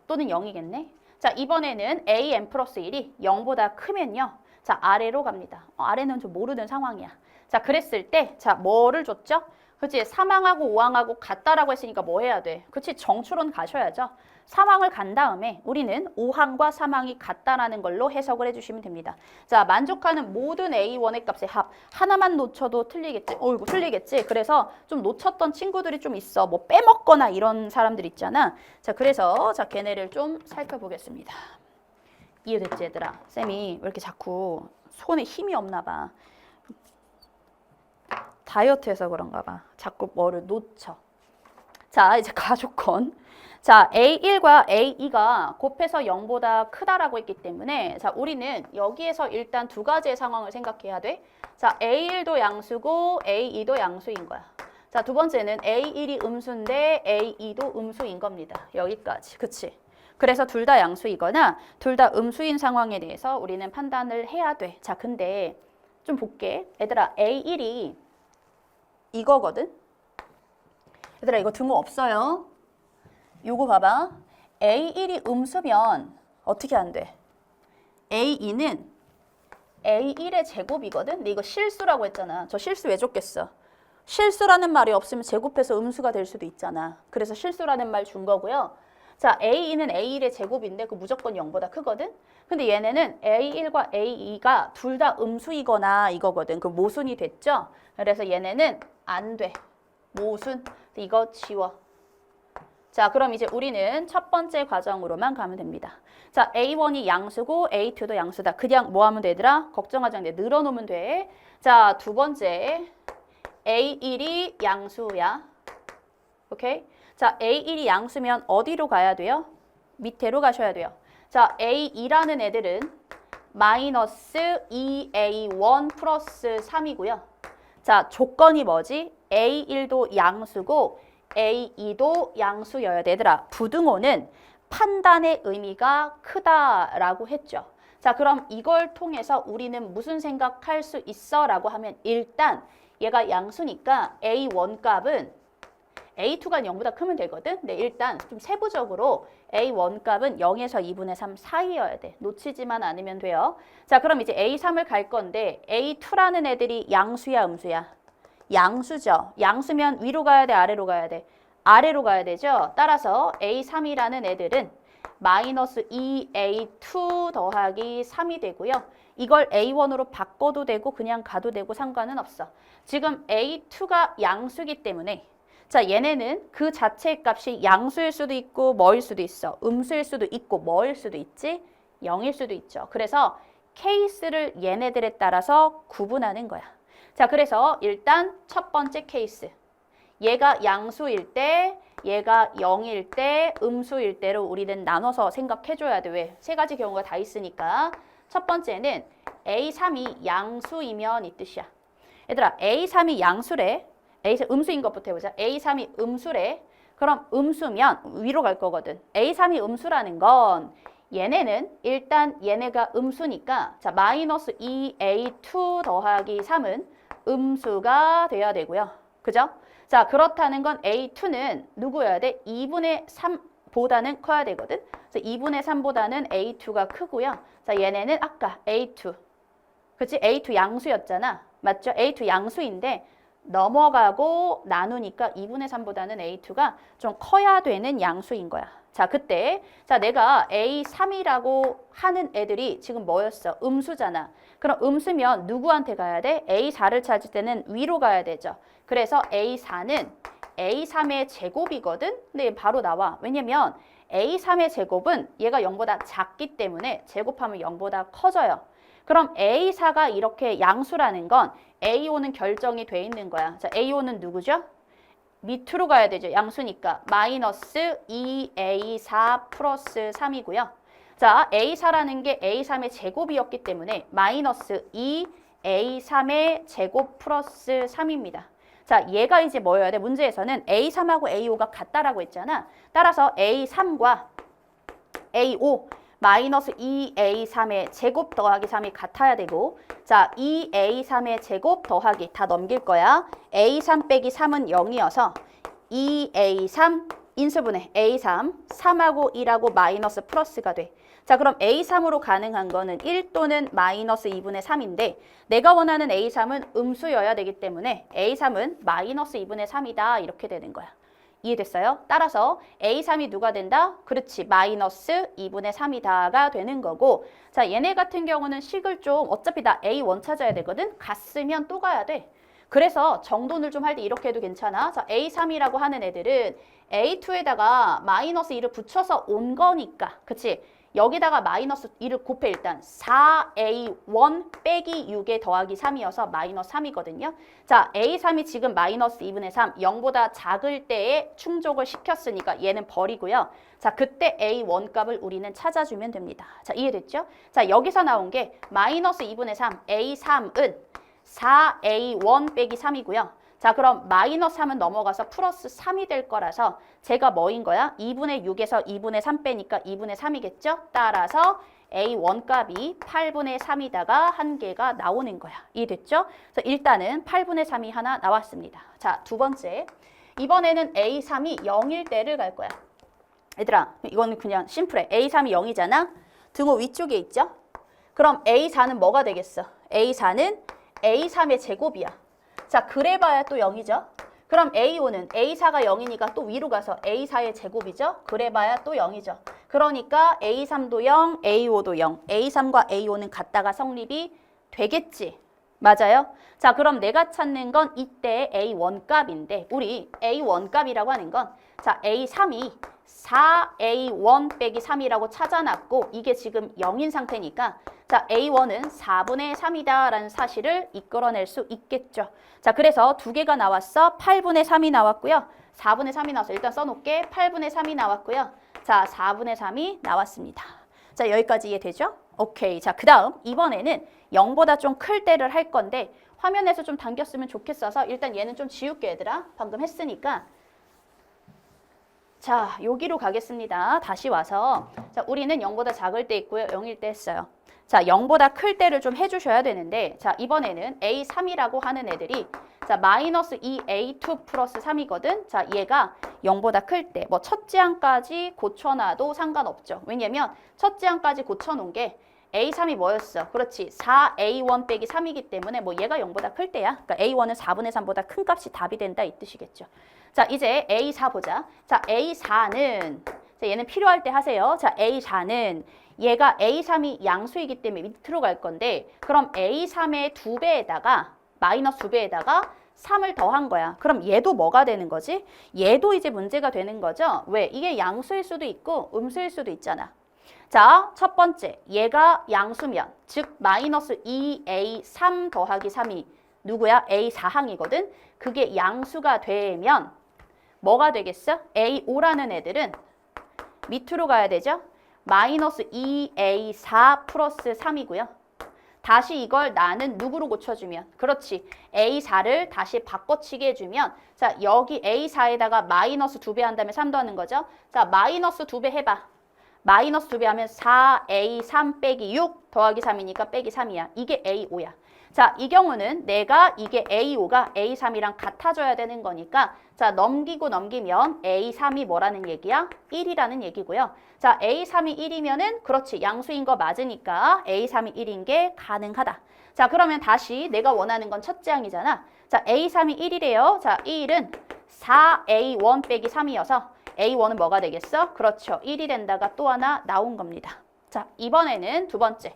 또는 0이겠네? 자, 이번에는 AN 플러스 1이 0보다 크면요. 자, 아래로 갑니다. 아래는 좀 모르는 상황이야. 자, 그랬을 때, 자, 뭐를 줬죠? 그치? 3항하고 5항하고 같다라고 했으니까 뭐 해야 돼? 그치? 정추론 가셔야죠. 3항을 간 다음에 우리는 5항과 3항이 같다라는 걸로 해석을 해주시면 됩니다. 자, 만족하는 모든 A1의 값의 합. 하나만 놓쳐도 틀리겠지? 어이구, 틀리겠지? 그래서 좀 놓쳤던 친구들이 좀 있어. 뭐 빼먹거나 이런 사람들 있잖아. 자, 그래서 자, 걔네를 좀 살펴보겠습니다. 이해됐지, 얘들아? 쌤이 왜 이렇게 자꾸 손에 힘이 없나 봐. 다이어트해서 그런가 봐. 자꾸 뭐를 놓쳐. 자, 이제 가조건. 자, A1과 A2가 곱해서 0보다 크다라고 했기 때문에 자, 우리는 여기에서 일단 두 가지의 상황을 생각해야 돼. 자, A1도 양수고 A2도 양수인 거야. 자, 두 번째는 A1이 음수인데 A2도 음수인 겁니다. 여기까지. 그치? 그래서 둘 다 양수이거나 둘 다 음수인 상황에 대해서 우리는 판단을 해야 돼. 자, 근데 좀 볼게. 얘들아, A1이 이거거든? 얘들아, 이거 등호 없어요. 요거 봐봐. A1이 음수면 어떻게 안 돼? A2는 A1의 제곱이거든? 근데 이거 실수라고 했잖아. 저 실수 왜 줬겠어? 실수라는 말이 없으면 제곱해서 음수가 될 수도 있잖아. 그래서 실수라는 말 준 거고요. 자, A2는 A1의 제곱인데 그 무조건 0보다 크거든? 근데 얘네는 A1과 A2가 둘 다 음수이거나 이거거든. 그 모순이 됐죠? 그래서 얘네는 안 돼. 모순. 이거 지워. 자, 그럼 이제 우리는 첫 번째 과정으로만 가면 됩니다. 자, A1이 양수고 A2도 양수다. 그냥 뭐 하면 되더라? 걱정하지 않는데 늘어놓으면 돼. 자, 두 번째 A1이 양수야. 오케이? 자, A1이 양수면 어디로 가야 돼요? 밑으로 가셔야 돼요. 자, A2라는 애들은 마이너스 2A1 플러스 3이고요. 자, 조건이 뭐지? A1도 양수고 A2도 양수여야 되더라. 부등호는 판단의 의미가 크다라고 했죠. 자, 그럼 이걸 통해서 우리는 무슨 생각할 수 있어? 라고 하면 일단 얘가 양수니까 A1 값은 A2가 0보다 크면 되거든. 근데 일단 좀 세부적으로 A1 값은 0에서 2분의 3 사이여야 돼. 놓치지만 않으면 돼요. 자, 그럼 이제 A3을 갈 건데 A2라는 애들이 양수야, 음수야? 양수죠. 양수면 위로 가야 돼, 아래로 가야 돼? 아래로 가야 되죠. 따라서 A3이라는 애들은 마이너스 2A2 더하기 3이 되고요. 이걸 A1으로 바꿔도 되고 그냥 가도 되고 상관은 없어. 지금 A2가 양수기 때문에 자, 얘네는 그 자체의 값이 양수일 수도 있고 뭐일 수도 있어. 음수일 수도 있고 뭐일 수도 있지? 0일 수도 있죠. 그래서 케이스를 얘네들에 따라서 구분하는 거야. 자, 그래서 일단 첫 번째 케이스. 얘가 양수일 때, 얘가 0일 때, 음수일 때로 우리는 나눠서 생각해줘야 돼. 왜? 세 가지 경우가 다 있으니까. 첫 번째는 A3이 양수이면 이 뜻이야. 얘들아, A3이 양수래. A3 음수인 것부터 해보자. A3이 음수래. 그럼 음수면 위로 갈 거거든. A3이 음수라는 건 얘네는 일단 얘네가 음수니까 자 마이너스 2A2 더하기 3은 음수가 돼야 되고요. 그죠? 자 그렇다는 건 A2는 누구여야 돼? 2분의 3보다는 커야 되거든. 그래서 2분의 3보다는 A2가 크고요. 자 얘네는 아까 A2. 그치? A2 양수였잖아. 맞죠? A2 양수인데 넘어가고 나누니까 2분의 3보다는 A2가 좀 커야 되는 양수인 거야. 자, 그때 자 내가 A3이라고 하는 애들이 지금 뭐였어? 음수잖아. 그럼 음수면 누구한테 가야 돼? A4를 찾을 때는 위로 가야 되죠. 그래서 A4는 A3의 제곱이거든? 근데 바로 나와. 왜냐면 A3의 제곱은 얘가 0보다 작기 때문에 제곱하면 0보다 커져요. 그럼 A4가 이렇게 양수라는 건 A5는 결정이 돼 있는 거야. 자, A5는 누구죠? 밑으로 가야 되죠. 양수니까. 마이너스 2A4 플러스 3이고요. 자, A4라는 게 A3의 제곱이었기 때문에 마이너스 2A3의 제곱 플러스 3입니다. 자, 얘가 이제 뭐여야 돼? 문제에서는 A3하고 A5가 같다라고 했잖아. 따라서 A3과 A5 마이너스 2A3의 제곱 더하기 3이 같아야 되고 자 2A3의 제곱 더하기 다 넘길 거야. A3 빼기 3은 0이어서 2A3 인수분해 A3 3하고 1하고 마이너스 플러스가 돼. 자 그럼 A3으로 가능한 거는 1 또는 마이너스 2분의 3인데 내가 원하는 A3은 음수여야 되기 때문에 A3은 마이너스 2분의 3이다 이렇게 되는 거야. 이해됐어요? 따라서 A3이 누가 된다? 그렇지. 마이너스 2분의 3이다가 되는 거고 자 얘네 같은 경우는 식을 좀 어차피 다 A1 찾아야 되거든? 갔으면 또 가야 돼. 그래서 정돈을 좀 할 때 이렇게 해도 괜찮아. 자 A3이라고 하는 애들은 A2에다가 마이너스 2를 붙여서 온 거니까 그치? 여기다가 마이너스 2를 곱해 일단 4A1 빼기 6에 더하기 3이어서 마이너스 3이거든요. 자, A3이 지금 마이너스 2분의 3, 0보다 작을 때에 충족을 시켰으니까 얘는 버리고요. 자, 그때 A1 값을 우리는 찾아주면 됩니다. 자, 이해됐죠? 자, 여기서 나온 게 마이너스 2분의 3, A3은 4A1 빼기 3이고요. 자 그럼 마이너스 3은 넘어가서 플러스 3이 될 거라서 제가 뭐인 거야? 2분의 6에서 2분의 3 빼니까 2분의 3이겠죠? 따라서 A1 값이 8분의 3이다가 한 개가 나오는 거야. 이해됐죠? 그래서 일단은 8분의 3이 하나 나왔습니다. 자, 두 번째. 이번에는 A3이 0일 때를 갈 거야. 얘들아, 이거는 그냥 심플해. A3이 0이잖아? 등호 위쪽에 있죠? 그럼 A4는 뭐가 되겠어? A4는 A3의 제곱이야. 자, 그래봐야 또 0이죠. 그럼 A5는 A4가 0이니까 또 위로 가서 A4의 제곱이죠. 그래봐야 또 0이죠. 그러니까 A3도 0, A5도 0. A3과 A5는 같다가 성립이 되겠지. 맞아요? 자, 그럼 내가 찾는 건 이때 A1 값인데 우리 A1 값이라고 하는 건 자, A3이 4A1 빼기 3이라고 찾아놨고 이게 지금 0인 상태니까 자, A1은 4분의 3이다 라는 사실을 이끌어낼 수 있겠죠. 자, 그래서 두 개가 나왔어. 8분의 3이 나왔고요. 4분의 3이 나왔어. 일단 써놓을게. 8분의 3이 나왔고요. 자, 4분의 3이 나왔습니다. 자, 여기까지 이해되죠? 오케이. 자, 그 다음 이번에는 0보다 좀 클 때를 할 건데 화면에서 좀 당겼으면 좋겠어서 일단 얘는 좀 지울게 얘들아. 방금 했으니까. 자, 여기로 가겠습니다. 다시 와서 자, 우리는 0보다 작을 때 있고요. 0일 때 했어요. 자, 0보다 클 때를 좀 해주셔야 되는데 자, 이번에는 A3이라고 하는 애들이 자, 마이너스 2A2 플러스 3이거든. 자, 얘가 0보다 클 때 뭐 첫째 항까지 고쳐놔도 상관없죠. 왜냐면 첫째 항까지 고쳐놓은 게 A3이 뭐였어? 그렇지. 4A1 빼기 3이기 때문에 뭐 얘가 0보다 클 때야. 그러니까 A1은 4분의 3보다 큰 값이 답이 된다 이 뜻이겠죠. 자, 이제 A4 보자. 자, A4는 자, 얘는 필요할 때 하세요. 자, A4는 얘가 A3이 양수이기 때문에 밑으로 갈 건데 그럼 A3의 2배에다가 마이너스 2배에다가 3을 더한 거야. 그럼 얘도 뭐가 되는 거지? 얘도 이제 문제가 되는 거죠. 왜? 이게 양수일 수도 있고 음수일 수도 있잖아. 자, 첫 번째, 얘가 양수면, 즉 마이너스 2A3 더하기 3이 누구야? A4항이거든? 그게 양수가 되면 뭐가 되겠어? A5라는 애들은 밑으로 가야 되죠? 마이너스 2A4 플러스 3이고요. 다시 이걸 나는 누구로 고쳐주면? 그렇지. A4를 다시 바꿔치게 해주면 자, 여기 A4에다가 마이너스 2배 한 다음에 3 더하는 거죠? 자, 마이너스 2배 해봐. 마이너스 2배 하면 4A3 빼기 6 더하기 3이니까 빼기 3이야. 이게 A5야. 자, 이 경우는 내가 이게 A5가 A3이랑 같아져야 되는 거니까 자, 넘기면 A3이 뭐라는 얘기야? 1이라는 얘기고요. 자, A3이 1이면은 그렇지. 양수인 거 맞으니까 A3이 1인 게 가능하다. 자, 그러면 다시 내가 원하는 건 첫째 항이잖아. 자, A3이 1이래요. 자, 1은 4A1 빼기 3이어서 A1은 뭐가 되겠어? 그렇죠. 1이 된다가 또 하나 나온 겁니다. 자, 이번에는 두 번째.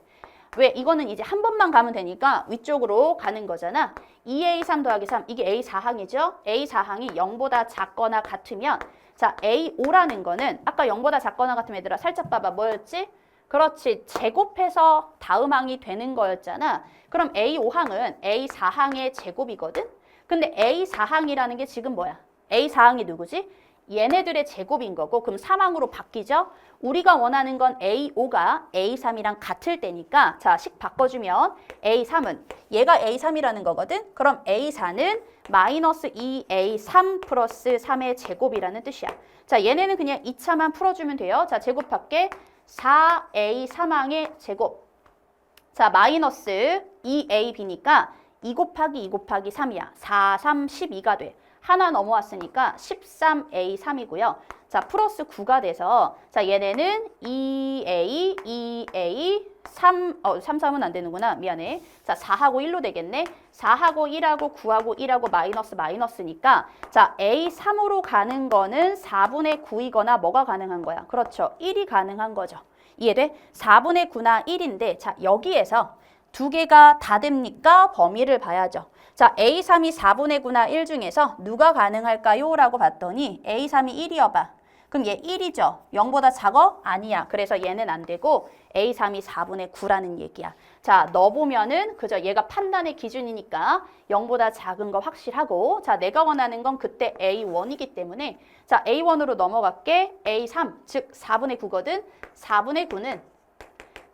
왜? 이거는 이제 한 번만 가면 되니까 위쪽으로 가는 거잖아. 2A3 더하기 3, 이게 A4항이죠? A4항이 0보다 작거나 같으면 자, A5라는 거는 아까 0보다 작거나 같으면 얘들아 살짝 봐봐. 뭐였지? 그렇지. 제곱해서 다음 항이 되는 거였잖아. 그럼 A5항은 A4항의 제곱이거든? 근데 A4항이라는 게 지금 뭐야? A4항이 누구지? 얘네들의 제곱인 거고 그럼 3항으로 바뀌죠? 우리가 원하는 건 A5가 A3이랑 같을 때니까 자, 식 바꿔주면 A3은 얘가 A3이라는 거거든? 그럼 A4는 마이너스 2A3 플러스 3의 제곱이라는 뜻이야. 자, 얘네는 그냥 2차만 풀어주면 돼요. 자, 제곱할게. 4A3항의 제곱. 자, 마이너스 2AB니까 2 곱하기 2 곱하기 3이야. 4, 3, 12가 돼. 하나 넘어왔으니까 13A3이고요. 자, 플러스 9가 돼서 자, 얘네는 2A, 2A, 3, 3은 안 되는구나. 미안해. 자, 4하고 1로 되겠네. 4하고 1하고 9하고 1하고 마이너스니까 자, A3으로 가는 거는 4분의 9이거나 뭐가 가능한 거야? 그렇죠. 1이 가능한 거죠. 이해돼? 4분의 9나 1인데 자, 여기에서 두 개가 다 됩니까? 범위를 봐야죠. 자, A3이 4분의 9나 1 중에서 누가 가능할까요? 라고 봤더니 A3이 1이어봐. 그럼 얘 1이죠. 0보다 작어? 아니야. 그래서 얘는 안 되고 A3이 4분의 9라는 얘기야. 자, 넣어보면은 그죠. 얘가 판단의 기준이니까 0보다 작은 거 확실하고 자, 내가 원하는 건 그때 A1이기 때문에 자, A1으로 넘어갈게. A3, 즉 4분의 9거든. 4분의 9는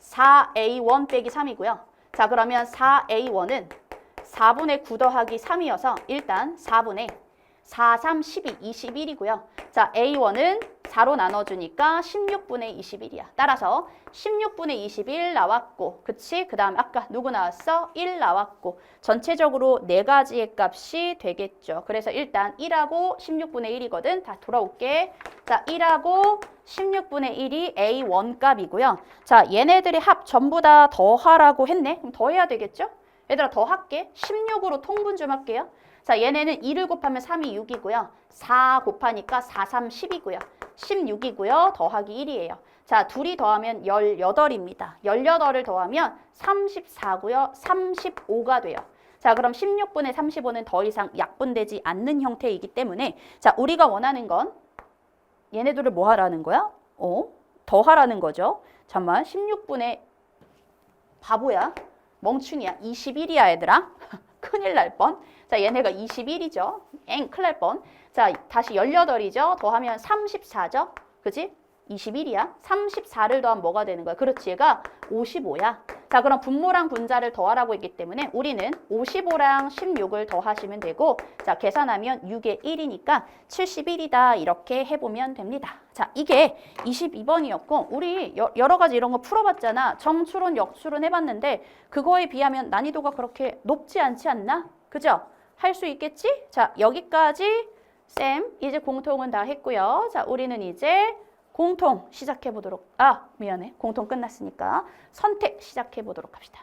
4A1 빼기 3이고요. 자, 그러면 4A1은 4분의 9 더하기 3이어서 일단 4분의 4, 3, 12, 21이고요. 자, A1은 4로 나눠주니까 16분의 21이야. 따라서 16분의 21 나왔고, 그치? 그 다음 아까 누구 나왔어? 1 나왔고, 전체적으로 네 가지의 값이 되겠죠. 그래서 일단 1하고 16분의 1이거든. 다 돌아올게. 자, 1하고 16분의 1이 A1 값이고요. 자, 얘네들의 합 전부 다 더하라고 했네. 그럼 더해야 되겠죠? 얘들아 더할게. 16으로 통분 좀 할게요. 자, 얘네는 2를 곱하면 3이 6이고요. 4 곱하니까 4, 3, 10이고요. 16이고요. 더하기 1이에요. 자, 둘이 더하면 18입니다. 18을 더하면 34고요. 35가 돼요. 자, 그럼 16분의 35는 더 이상 약분되지 않는 형태이기 때문에 자, 우리가 원하는 건 얘네들을 뭐 하라는 거야? 더하라는 거죠. 잠깐만, 16분의 바보야. 멍충이야. 21이야, 얘들아. 큰일 날 뻔. 자, 얘네가 21이죠. 큰일 날 뻔. 자, 다시 18이죠. 더하면 34죠. 그지? 21이야. 34를 더하면 뭐가 되는 거야? 그렇지, 얘가 55야. 자, 그럼 분모랑 분자를 더하라고 했기 때문에 우리는 55랑 16을 더하시면 되고, 자, 계산하면 6에 1이니까 71이다. 이렇게 해보면 됩니다. 자, 이게 22번이었고, 우리 여러 가지 이런 거 풀어봤잖아. 정추론, 역추론 해봤는데 그거에 비하면 난이도가 그렇게 높지 않지 않나? 그죠? 할 수 있겠지? 자, 여기까지 쌤 이제 공통은 다 했고요. 자, 우리는 이제 공통 시작해 보도록, 미안해. 공통 끝났으니까 선택 시작해 보도록 합시다.